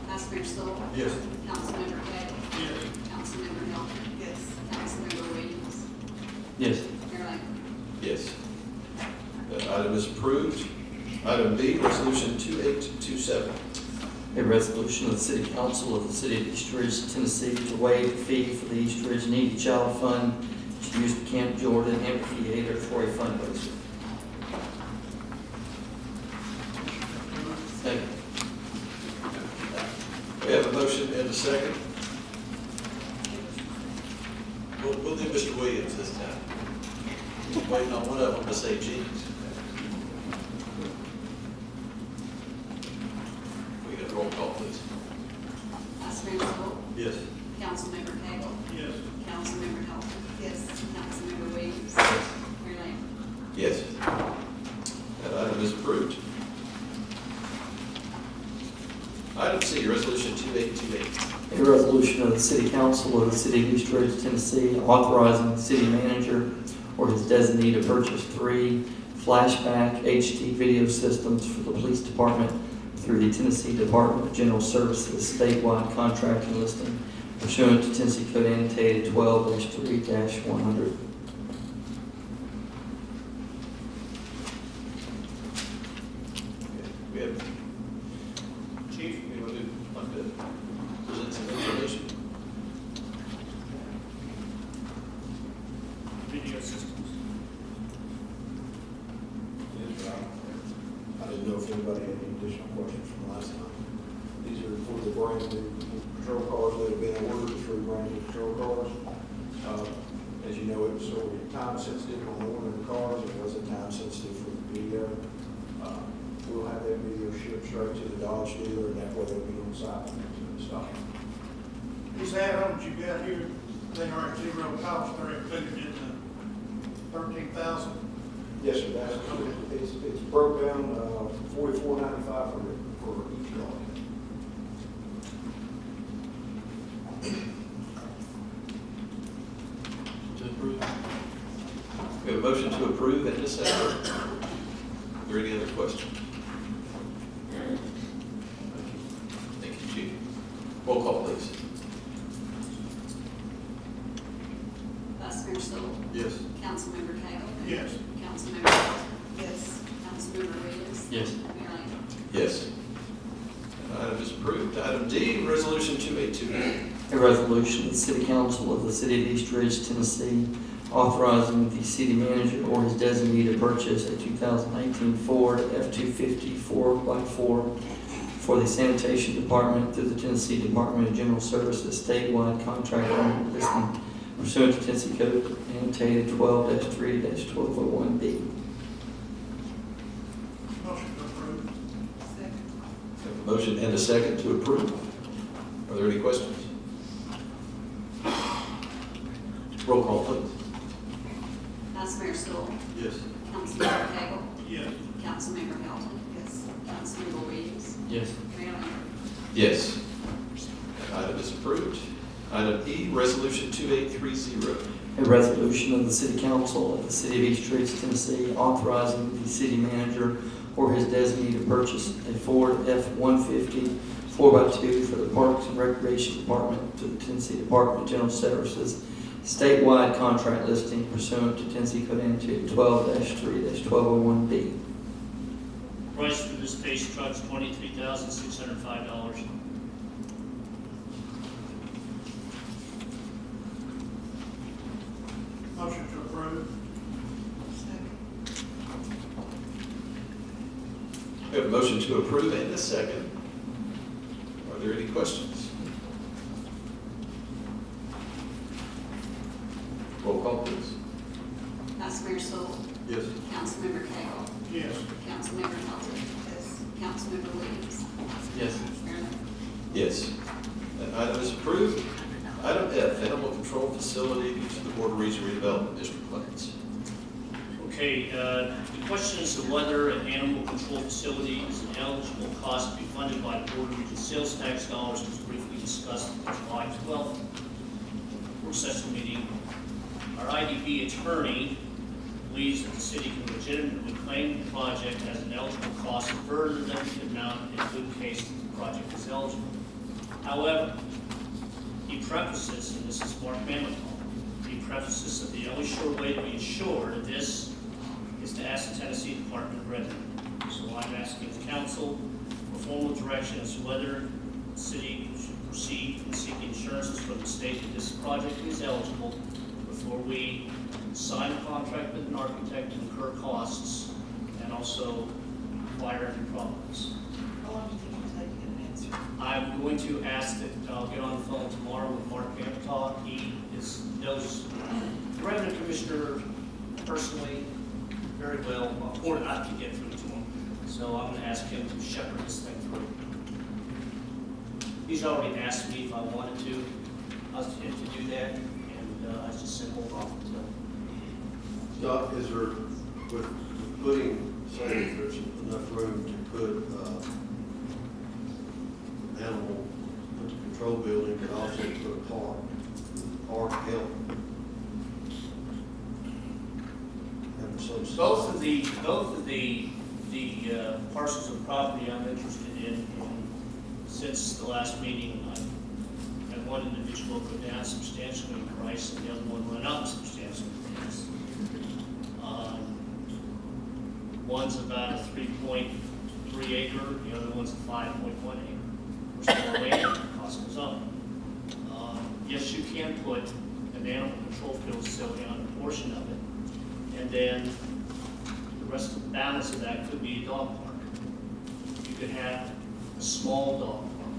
D: Vice Mayor Sewell.
T: Yes.
D: Councilmember Cagle.
S: Yes.
D: Councilmember Hilton. Yes. Councilmember Williams.
Q: Yes.
D: Mayor Lambert.
A: Yes. That item is approved. Item B, resolution 2827.
Q: A resolution of the City Council of the City of East Ridge, Tennessee, to waive the fee for the East Ridge Needy Child Fund to use the Camp Jordan Amphitheater for a fundraiser. Second.
A: We have a motion and a second. We'll do Mr. Williams this time. Waiting on one of them to say G's. We get a roll call, please.
D: Vice Mayor Sewell.
T: Yes.
D: Councilmember Cagle.
S: Yes.
D: Councilmember Hilton. Yes. Councilmember Williams. Mayor Lambert.
A: Yes. That item is approved. Item C, resolution 2828.
Q: A resolution of the City Council of the City of East Ridge, Tennessee, authorizing the city manager or his designee to purchase 3 flashback HD video systems for the police department through the Tennessee Department of General Services statewide contracting listing pursuant to Tennessee Code annotated 12-3-100.
A: We have, Chief, you want to like to present some information?
K: Video systems.
B: I didn't know if anybody had any additional questions from last time. These are for the brand new patrol cars that have been ordered, 3 brand new patrol cars. As you know, it was sort of time sensitive on ordering the cars, it wasn't time sensitive for the video. We'll have that video shipped straight to the Dodge dealer, and that way they'll be on site and stock.
S: These add-ons you got here, they are at zero cost, they're included in the 13,000.
B: Yes, sir, that's, it's broke down, $44.95 for each car.
A: To approve. We have a motion to approve and a second. Are there any other questions? Thank you, Chief. Roll call, please.
D: Vice Mayor Sewell.
T: Yes.
D: Councilmember Cagle.
S: Yes.
D: Councilmember Hilton. Yes. Councilmember Williams.
Q: Yes.
D: Mayor Lambert.
A: Yes. That item is approved. Item D, resolution 2828.
Q: A resolution of the City Council of the City of East Ridge, Tennessee, authorizing the city manager or his designee to purchase a 2019 Ford F-250 4x4 for the sanitation department through the Tennessee Department of General Services statewide contract listing pursuant to Tennessee Code annotated 12-3-1201B.
S: Motion approved.
D: Second.
A: We have a motion and a second to approve. Are there any questions? Roll call, please.
D: Vice Mayor Sewell.
T: Yes.
D: Councilmember Cagle.
S: Yes.
D: Councilmember Hilton. Yes. Councilmember Williams.
Q: Yes.
D: Mayor Lambert.
A: Yes. That item is approved. Item E, resolution 2830.
Q: A resolution of the City Council of the City of East Ridge, Tennessee, authorizing the city manager or his designee to purchase a Ford F-150 4x2 for the Parks and Recreation Department to the Tennessee Department of General Services, statewide contract listing pursuant to Tennessee Code Annotated 12-3-1201B.
K: Price for this base truck is $23,605.
S: Motion to approve.
A: We have a motion to approve and a second. Are there any questions? Roll call, please.
D: Vice Mayor Sewell.
T: Yes.
D: Councilmember Cagle.
S: Yes.
D: Councilmember Hilton. Yes. Councilmember Williams.
Q: Yes.
D: Mayor Lo.
A: Yes. That item is approved. Item F, Animal Control Facility to the Board of Regional Redevelopment District plans.
K: Okay, the question is of whether an animal control facility is an eligible cost to be funded by the Board of Region sales tax dollars, was briefly discussed at the July 12th work session meeting. Our IDB attorney believes that the city can legitimately claim the project as an eligible cost further than the amount in good case that the project is eligible. However, he prefaces, and this is Mark Mamicall, he prefaces that the only sure way to be assured of this is to ask the Tennessee Department of Revenue. So I'm asking the council for formal direction as to whether the city should proceed in seeking assurances from the state that this project is eligible before we sign a contract with an architect to incur costs and also acquire any problems.
J: How long do you think it'll take to get an answer?
K: I'm going to ask that I'll get on the phone tomorrow with Mark Mamicall. He knows the revenue commissioner personally very well, more than I can get through to him. So I'm going to ask him to shepherd this thing through. He's already asked me if I wanted to do that, and I just said hold off until.
T: Doc, is there, with putting, say, if there's enough room to put, animal control building, but also put a park help? Having some.
K: Both of the parcels of property I'm interested in, and since the last meeting, I had one individual go down substantially in price, and the other one went up substantially in price. One's about a 3.3 acre, the other one's a 5.1 acre. Of course, the more land, the cost goes up. Yes, you can put an animal control field facility on a portion of it, and then the rest of the balance of that could be a dog park. You could have a small dog park.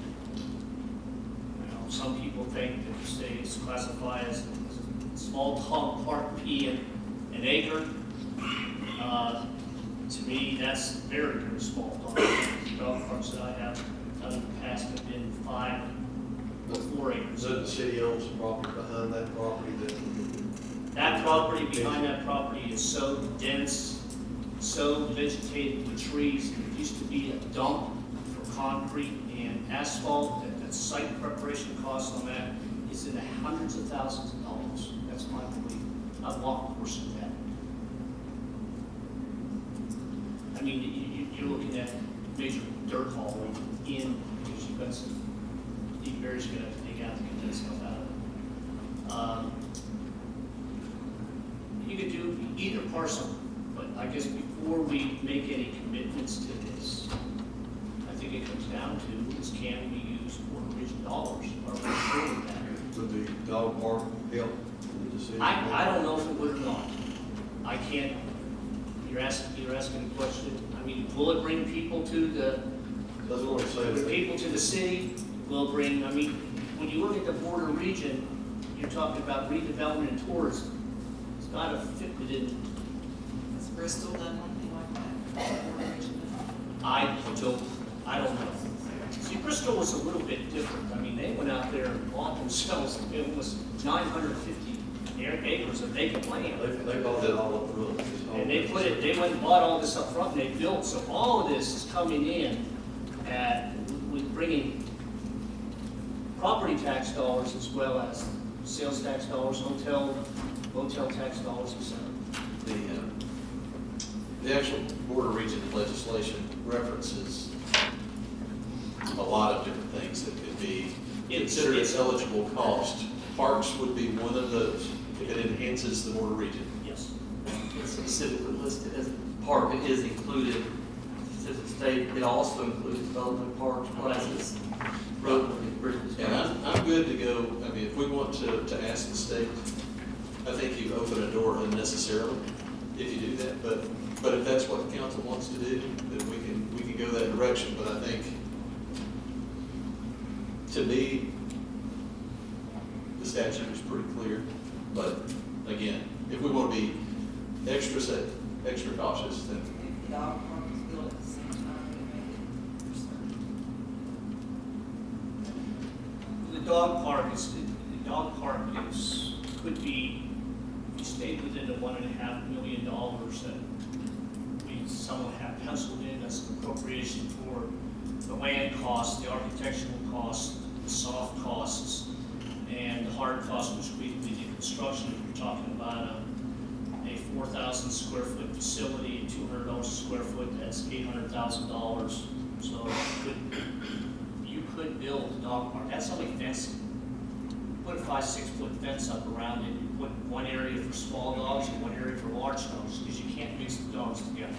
K: Some people think that the state is classified as a small dog park P an acre. To me, that's very, very small dog parks. The dog parks that I have done in the past have been 5 or 4 acres.
T: Does the city owns the property behind that property
K: That property behind that property is so dense, so vegetated with trees. It used to be a dump for concrete and asphalt. That site preparation cost on that is in the hundreds of thousands of dollars. That's my belief. I've walked a portion of that. I mean, you're looking at major dirt hauling in, because you've got some deep areas you're going to have to dig out to get that stuff out of it. You could do either parcel, but I guess before we make any commitments to this, I think it comes down to is can we use Board of Region dollars? Are we sure of that?
T: Would the dog park help in the decision?
K: I don't know if it would or not. I can't. You're asking a question. I mean, will it bring people to the?
T: That's what I'm saying.
K: People to the city will bring. I mean, when you look at the border region, you're talking about redevelopment and tourism. It's got to fit within.
J: Has Bristol done anything like that?
K: I don't know. See, Bristol was a little bit different. I mean, they went out there and bought themselves, it was 950 acres of vacant land.
T: They bought it all up front.
K: And they went and bought all this up front and they built. So all of this is coming in with bringing property tax dollars as well as sales tax dollars, hotel motel tax dollars, et cetera.
A: The actual Board of Regent legislation references a lot of different things that could be considered as eligible cost. Parks would be one of those, if it enhances the Board of Regent.
K: Yes.
Q: It's specifically listed as park, it is included, says the state, it also includes development parks, plazas, roadways, bridges.
A: And I'm good to go, I mean, if we want to ask the state, I think you open a door unnecessarily if you do that, but if that's what the council wants to do, then we can go that direction, but I think, to me, the statute is pretty clear, but again, if we want to be extra safe, extra cautious, then
P: If the dog park is built at the same time, we make it
K: The dog park could be, we stayed within the $1.5 million that we somewhat have penciled in as appropriation for the land costs, the architectural costs, the soft costs, and the hard costs, which we the construction. We're talking about a 4,000 square foot facility, $200 a square foot, that's $800,000. So you could build a dog park. That's only fencing. Put a 5-6 foot fence up around it. You put one area for small dogs and one area for large dogs, because you can't mix the dogs together.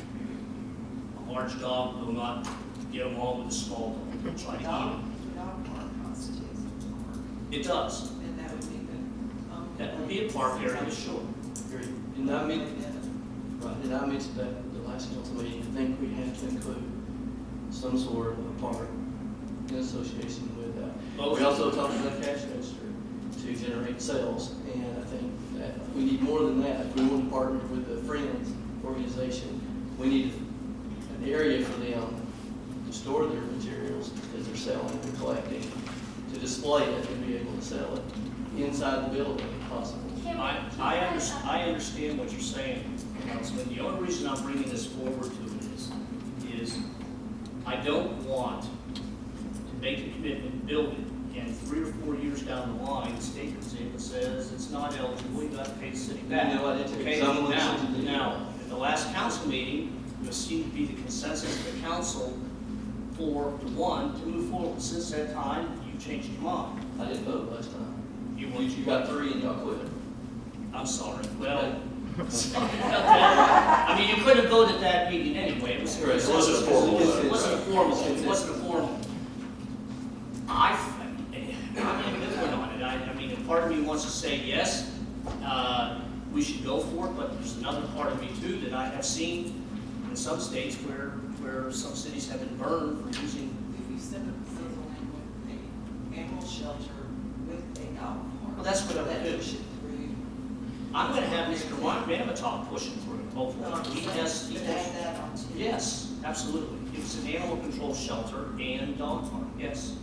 K: A large dog will not get along with a small dog. They'll try to eat it.
P: The dog park constitutes a park,
K: It does.
P: and that would be the.
K: That would be a park area, sure.
Q: And I mentioned that the last council meeting, I think we have to include some sort of a park in association with that. We also talked about cash register to generate sales, and I think that we need more than that. If we want to partner with the Friends organization, we need an area for them to store their materials as they're selling, they're collecting, to display it and be able to sell it inside the building if possible.
K: I understand what you're saying, Councilman. The only reason I'm bringing this forward to it is I don't want to make a commitment and build it, and 3 or 4 years down the line, the state comes in and says it's not eligible, you got to pay the city back.
Q: No, I didn't.
K: Okay, now, at the last council meeting, there seemed to be the consensus of the council 4-1 to move forward. Since that time, you've changed your mind.
Q: I didn't vote last time.
K: You
Q: got 3 and y'all quit.
K: I'm sorry. Well, I mean, you couldn't have voted that meeting anyway. It wasn't formal. It wasn't formal. I'm ambivalent on it. I mean, a part of me wants to say yes, we should go for it, but there's another part of me too that I have seen in some states where some cities have been burned for using.
P: If you set up a sizzling with an animal shelter with a dog park.
K: Well, that's what I would do.
P: Push it through.
K: I'm going to have Mr. Ramatalk pushing through it, hopefully. He does.
P: Add that on to.
K: Yes, absolutely. It's an animal control shelter and dog park, yes.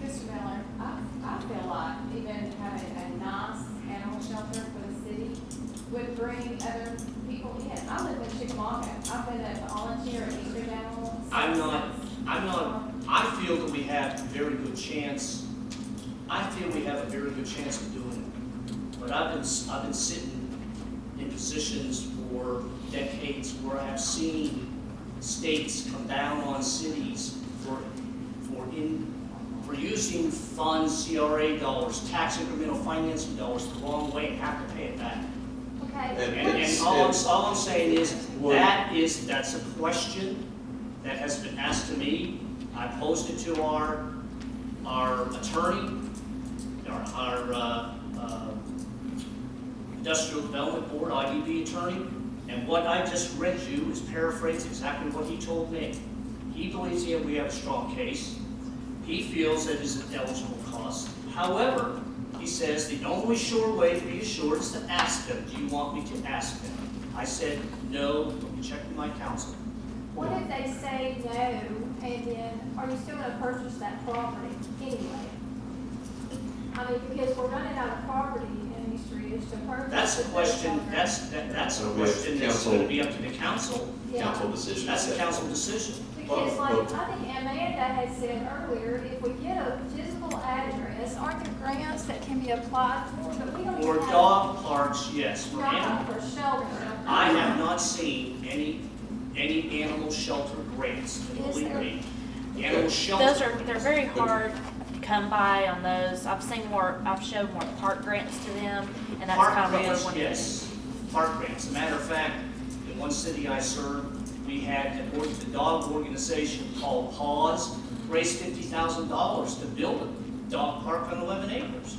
F: Mr. Miller, I feel like even having a nice animal shelter for the city would bring other people in. I live in Chickamauga. I've been a volunteer at Eastern Animals.
K: I feel that we have a very good chance. I feel we have a very good chance of doing it. But I've been sitting in positions for decades where I have seen states come down on cities for using funds, CRA dollars, tax incremental financing dollars the wrong way and have to pay it back.
F: Okay.
K: And all I'm saying is, that's a question that has been asked to me. I posed it to our attorney, our Industrial Development Board, IDB attorney, and what I just read you is paraphrased exactly what he told me. He believes we have a strong case. He feels that it's an eligible cost. However, he says the only sure way to be assured is to ask them. Do you want me to ask them? I said, no, let me check with my counsel.
F: What if they say no, and then are you still going to purchase that property anyway? I mean, because we're running out of property in East Eastridge to purchase.
K: That's a
F: the
K: question,
F: shelter.
K: that's a
A: So we have
K: question that's
A: council-
K: gonna be up to the council.
F: Yeah.
A: Council decision.
K: That's a council decision.
F: Because like,
A: Well,
F: I think Amanda had said earlier, if we get a physical address, aren't there grants that can be applied for, but we don't
K: For
F: even have.
K: dog parks, yes, for
F: Not
K: animal.
F: for shelter.
K: I have not seen any animal shelter grants, believe me. Animal shelter.
L: They're very hard to come by on those. I've showed more park grants to them, and that's
K: Park
L: kind of what we're
K: grants,
L: wanting to do.
K: yes, park grants. As a matter of fact, in one city I served, we had a dog organization called Paws raise $50,000 to build a dog park on 11 acres.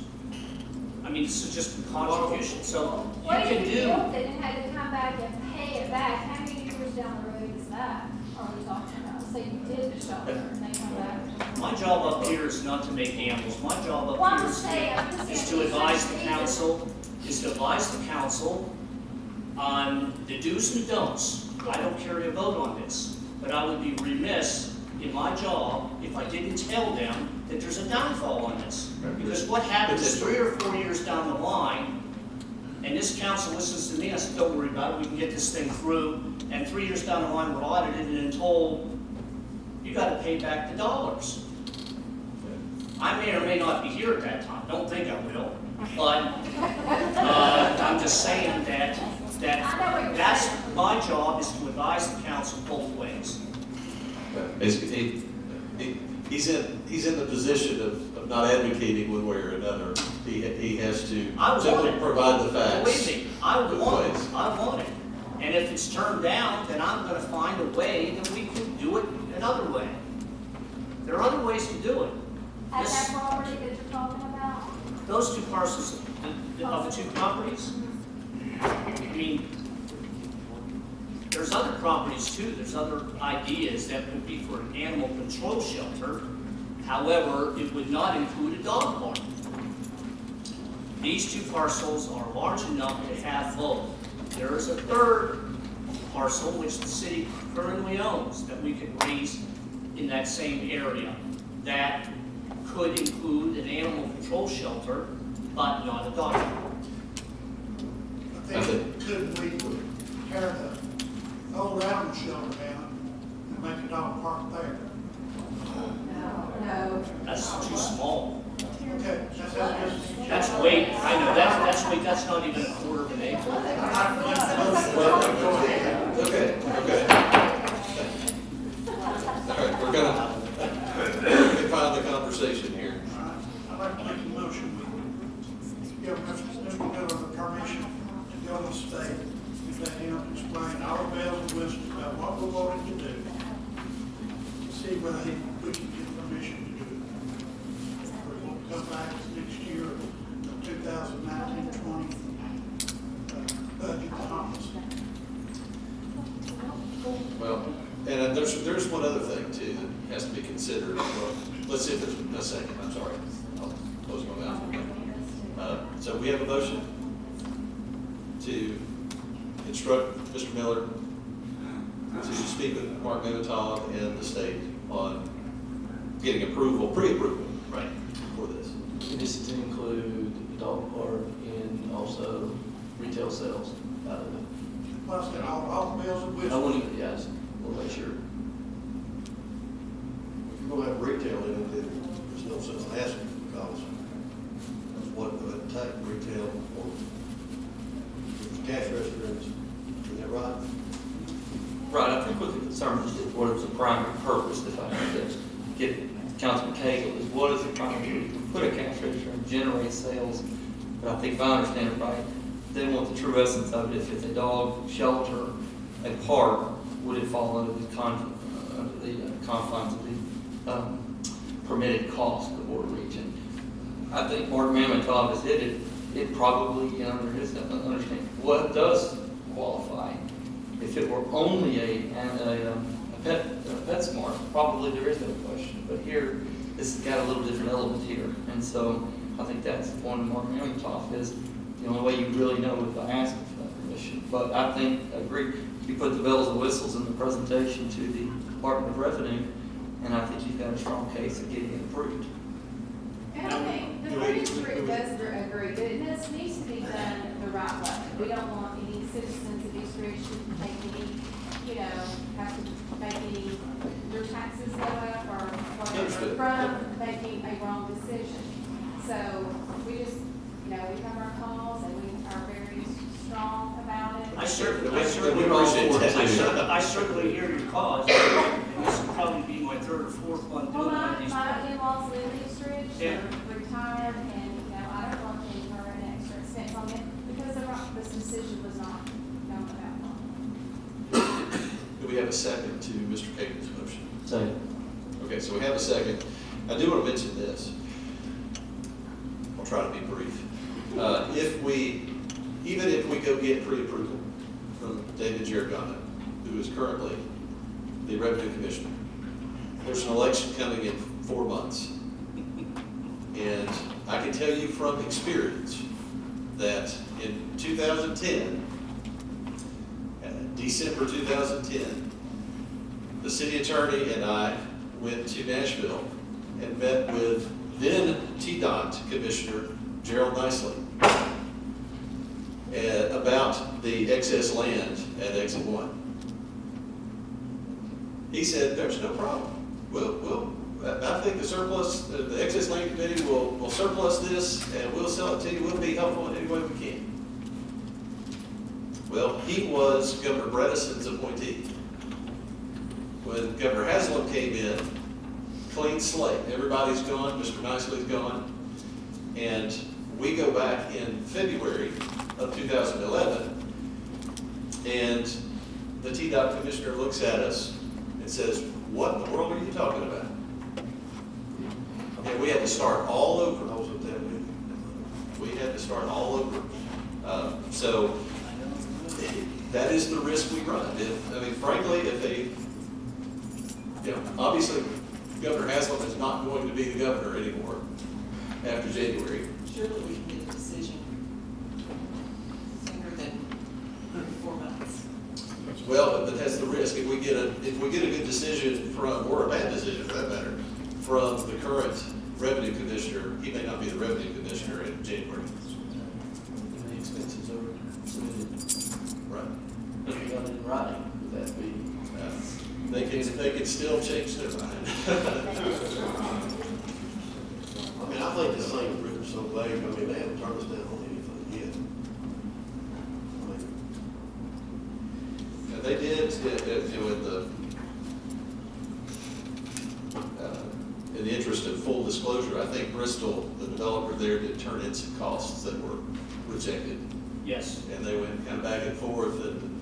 K: I mean, this is just a contribution, so you
F: What
K: can
F: if you
K: do.
F: built it and had to come back and pay it back, how many years down the road is that, are we talking about? Say you did the shelter and they come back.
K: My job up here is not to make gambles. My job
F: Well, I'm
K: up
F: just
K: here
F: saying, I'm just
K: is
F: saying.
K: to advise the council, on the do's and don'ts. I don't carry a vote on this, but I would be remiss in my job if I didn't tell them that there's a downfall on this. Because what happens 3 or 4 years down the line, and this council listens to me, I said, don't worry about it, we can get this thing through, and 3 years down the line, we're audited and then told, you gotta pay back the dollars. I may or may not be here at that time, don't think I will, but, I'm just saying that's my job, is to advise the council both ways.
A: Basically, he's in the position of not advocating one way or another. He has to simply provide the facts.
K: Believe me, I want it. And if it's turned down, then I'm gonna find a way that we can do it another way. There are other ways to do it.
F: At that property that you're talking about?
K: Those two parcels of the two properties, I mean, there's other properties too, there's other ideas that would be for an animal control shelter. However, it would not include a dog park. These two parcels are large enough to have both. There is a third parcel which the city currently owns that we could raise in that same area that could include an animal control shelter, but not a dog park.
S: I think, could we tear the old animal shelter down and make a dog park there?
F: No.
K: That's too small.
S: Okay, that's how it is.
K: That's way, I know, that's not even a quarter of an acre.
A: Okay. All right, we're gonna confine the conversation here.
S: I'd like to make a motion, we give Mr. Miller the permission to go on stage and let him explain our bells and whistles about what we're wanting to do. See whether we can get permission to do it. We'll come back next year, 2019-20 budget conference.
A: Well, and there's one other thing too that has to be considered. Well, let's see if there's a second, I'm sorry. I'll close my mouth. So we have a motion to instruct Mr. Miller to speak with Mark Memetov and the state on getting approval, pre-approval,
K: right,
A: for this.
V: And this is to include the dog park and also retail sales out of it.
S: Plus, then all the bells and
V: I
S: whistles.
V: want to, yes, we'll make sure.
T: If you're gonna have retail in it, then there's no sense in asking, because that's what it would take, retail or cash restaurants, isn't that right?
Q: Right, I think what the concern is, what is the primary purpose, if I could get Councilman Cagle, is what is the primary, put a cash register and generate sales, but I think if I understand it right, they want the true essence of it. If it's a dog shelter, a park, would it fall under the confines of the permitted cost of the Board of Region? I think Mark Memetov has hit it. It probably, under his understanding, what does qualify. If it were only a PetSmart, probably there is no question. But here, this has got a little different element here. And so I think that's the point of Mark Memetov, is the only way you really know is by asking for that permission. But I think, I agree, you put the bells and whistles in the presentation to the Department of Revenue, and I think you've got a strong case of getting it approved.
F: And I think the the Heritage Group does agree that this needs to be done the right way. We don't want any citizens of East Ridge to make any, have to make any, their taxes go up or whatever
A: Understood.
F: from making a wrong decision. So we just, we have our calls and we are very strong about it.
K: I certainly
A: We
K: call
A: appreciate
K: for it.
A: that.
K: I certainly hear your cause. This will probably be my third or fourth one
F: Well,
K: doing one of
F: my
K: these.
F: in-laws live in East Ridge,
K: Yeah.
F: they're retired, and, I don't want to incur an extra expense on them because this decision was not known about long.
A: Do we have a second to Mr. Capen's motion?
Q: Second.
A: Okay, so we have a second. I do want to mention this. I'll try to be brief. Even if we go get pre-approval from David Giordano, who is currently the Revenue Commissioner, there's an election coming in 4 months. And I can tell you from experience that in 2010, December 2010, the city attorney and I went to Nashville and met with then TDOT Commissioner Gerald Nicely about the excess land at Exit 1. He said, there's no problem. I think the excess land committee will surplus this and we'll sell it to you. We'll be helpful in any way we can. Well, he was Governor Bredesen's appointee. When Governor Haslam came in, clean slate, everybody's gone, Mr. Nicely's gone, and we go back in February of 2011, and the TDOT commissioner looks at us and says, what in the world are you talking about? And we had to start all over. I was at that meeting. We had to start all over. So that is the risk we run. Frankly, obviously Governor Haslam is not going to be the governor anymore after January.
E: Surely we can get a decision sooner than 4 months.
A: Well, but that's the risk. If we get a good decision or a bad decision for that matter, from the current revenue commissioner, he may not be the revenue commissioner in January.
V: The expenses are submitted.
A: Right.
V: If you got it in writing, would that be?
A: They could still change their mind.
T: I think this thing is written so vague, they haven't turned us down on anything yet.
A: They did, in the interest of full disclosure, I think Bristol, the developer there, did turn in some costs that were rejected.
K: Yes.
A: And they went kind of back and forth, and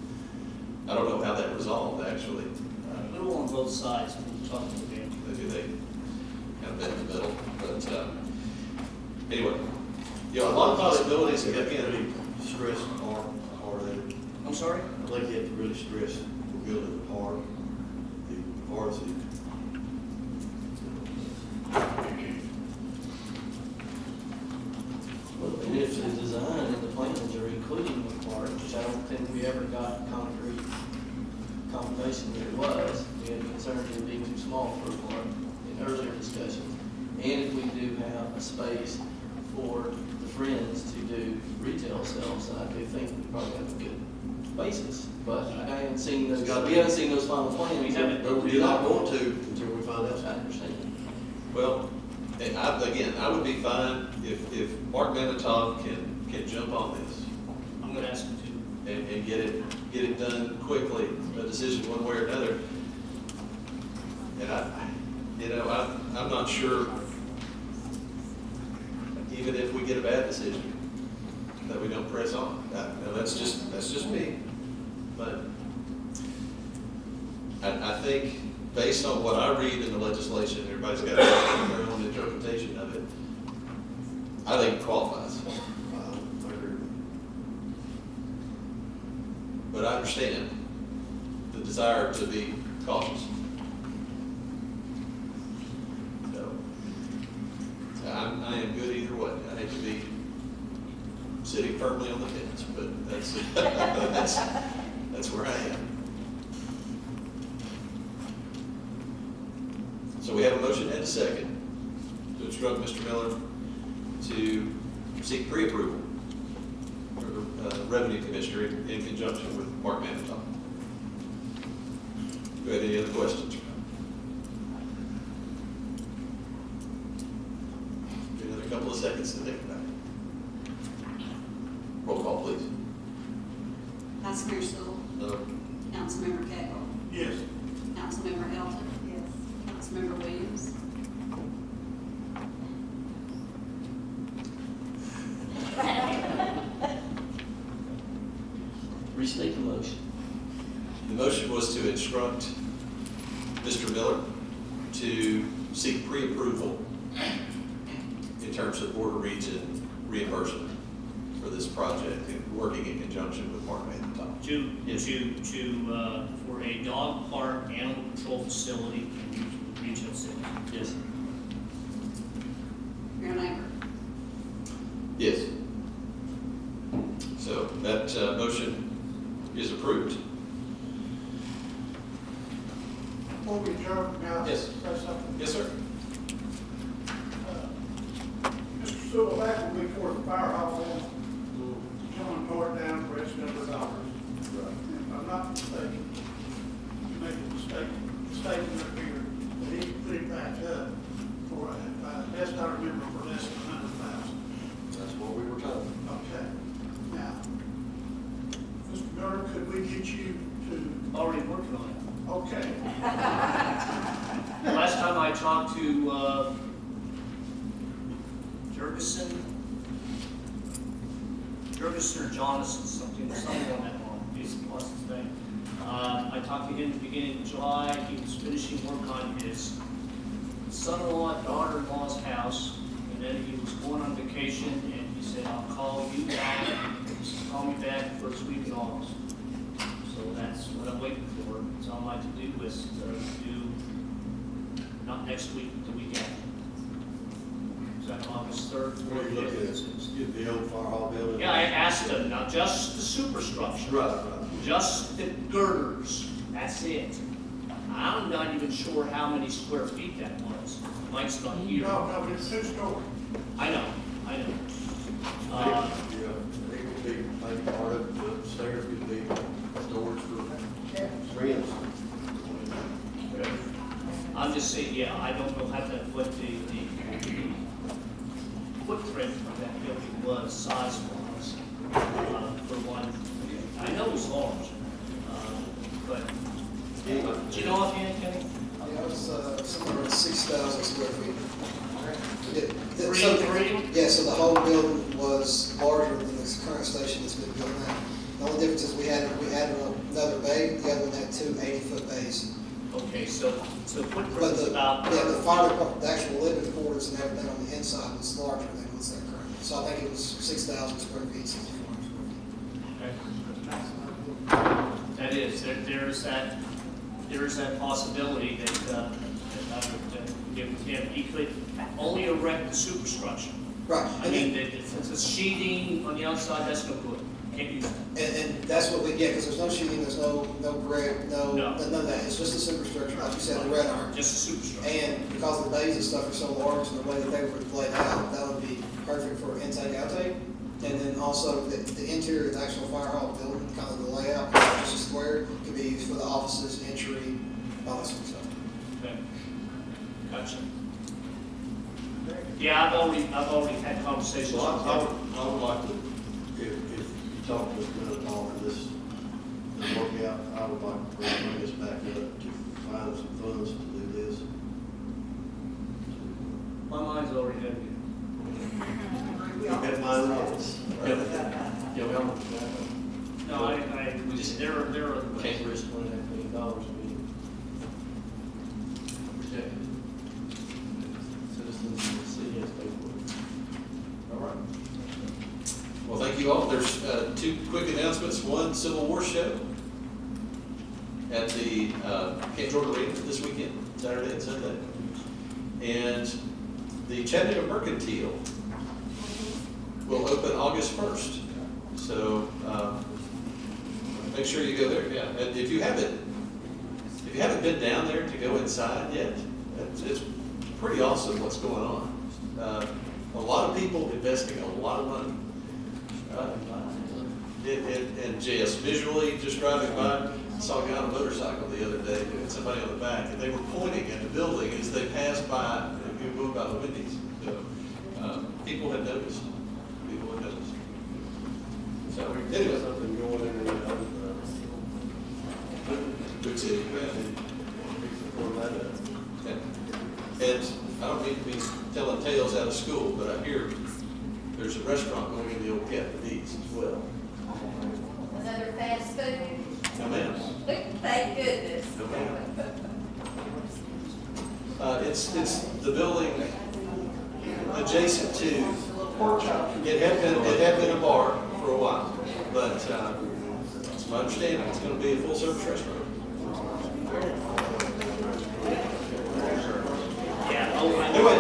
A: I don't know how that resolved, actually.
K: A little on both sides, we'll talk to them.
A: Maybe they kind of met in the middle, but anyway, a lot of possibilities, and again,
T: Really stress hard at it.
K: I'm sorry?
T: I think you have to really stress the building the park, the parts that.
V: Well, and if the design and the plans are including the park, which I don't think we ever got concrete confirmation that it was, we had concerns it being too small for a park in earlier discussions. And if we do have a space for the Friends to do retail sales, then I do think we probably have a good basis. But I haven't seen those, we haven't seen those final plans.
K: We haven't.
T: But we're not going to until we find out.
V: I understand.
A: well, and I would be fine if Mark Manitow can jump on this.
K: I'm gonna ask him to.
A: And get it done quickly, a decision one way or another. And I'm not sure, even if we get a bad decision, that we don't press on. That's just me. But I think based on what I read in the legislation, everybody's got their own interpretation of it. I think it qualifies.
T: I agree.
A: But I understand the desire to be cautious. So, I am good either way. I hate to be sitting firmly on the fence, but that's where I am. So we have a motion and a second to instruct Mr. Miller to seek pre-approval for the Revenue Commissioner in conjunction with Mark Manitow. Do you have any other questions? Give another couple of seconds to think about it. Roll call, please.
D: Vice Mayor Sewell.
A: No.
D: Councilmember Cagle.
S: Yes.
D: Councilmember Elton.
J: Yes.
D: Councilmember Williams.
V: Restate the motion.
A: The motion was to instruct Mr. Miller to seek pre-approval in terms of Board of Region reimbursement for this project, and working in conjunction with Mark Manitow.
K: For a dog park animal control facility in Region 6.
V: Yes.
D: Mayor Lambert.
A: Yes. So that motion is approved.
S: Before we adjourn, may I
A: Yes.
S: say something?
A: Yes, sir.
S: Mr. Sewell, back when we poured the fire hall on, someone tore it down for X number of dollars. If I'm not mistaken, you make a statement up here that he put it back up for, best I remember, for less than $100,000.
T: That's what we were told.
S: Okay. Now, Mr. Miller, could we get you to,
K: Already working on it.
S: okay,
K: Last time I talked to Jurgensen or Jonathan, something on that line, he's lost his name. I talked to him at the beginning of July. He was finishing work on his son-in-law, daughter-in-law's house, and then he was going on vacation, and he said, "I'll call you back." He said, "Call me back first week in August." So that's what I'm waiting for. So I'd like to do is do, not next week, the week after. Is that August 3rd?
T: What are you looking at? Get the old fire hall building?
K: Yeah, I asked him, not just the superstructure.
T: Right.
K: Just the girders, that's it. I'm not even sure how many square feet that was. Mike's not here.
S: no, it's 2 stories.
K: I know.
T: Yeah, it could be, maybe part of the stairs could be storage for friends.
K: I'm just saying, yeah, I don't know what the footprint of that building was, size-wise, for one. I know it was large, but, do you know offhand, Kenny?
H: Yeah, it was somewhere around 6,000 square feet.
K: Three?
H: Yeah, so the whole building was larger than the current station that's been built now. The only difference is we added another bay, the other one had 2 80-foot bays.
K: Okay, so footprint
H: But
K: is about.
H: the fire department, the actual living quarters and everything on the inside was larger than what's there currently. So I think it was 6,000 square feet, 6,400 square feet.
K: That is, there is that possibility that I would give him, he could only erect the superstructure.
H: Right.
K: I mean, the sheathing on the outside, that's no good, can't use that.
H: And that's what we get, because there's no sheeting, there's no brick,
K: No.
H: none of that. It's just a superstructure, like you said, the red iron.
K: Just a superstructure.
H: And because the bays and stuff are so large and the way that they were laid out, that would be perfect for intake, outtake. And then also the interior of the actual fire hall building, kind of the layout, just a square, could be used for the offices, entry, all that sort of stuff.
K: Okay, gotcha. Yeah, I've already had conversations with
T: Well,
K: him.
T: I would like to, if you talk to Mr. Miller and this doesn't work out, I would like to bring this back up to find some funds to do this.
K: My mind's already done here.
T: Get mine right.
V: Yeah, we almost got it.
K: No, we just, there are other ways.
V: Can't risk $1.5 million being protected. Citizens of the city has to pay for it.
A: All right. Well, thank you all. There's 2 quick announcements. One, Civil War show at the Camp Jordan Arena this weekend, Saturday and Sunday. And the Chattanooga Mercantile will open August 1st. So make sure you go there. Yeah, and if you haven't been down there to go inside yet, it's pretty awesome what's going on. a lot of people investing a lot of money. And just visually, just driving by, I saw a guy on a motorcycle the other day, and somebody on the back, and they were pointing at the building as they passed by, and you moved by the Wendy's. So, people had noticed. People had noticed. So, anyway.
T: Something going in and out.
A: Good city. And I don't mean to be telling tales out of school, but I hear there's a restaurant going in the old Captain D's as well.
U: Another fast food?
A: No, ma'am.
U: Thank goodness.
A: No, ma'am. It's the building adjacent to, it had been a bar for a while, but it's my understanding it's going to be a full-service restaurant.
K: Yeah, oh, I
A: Anyway,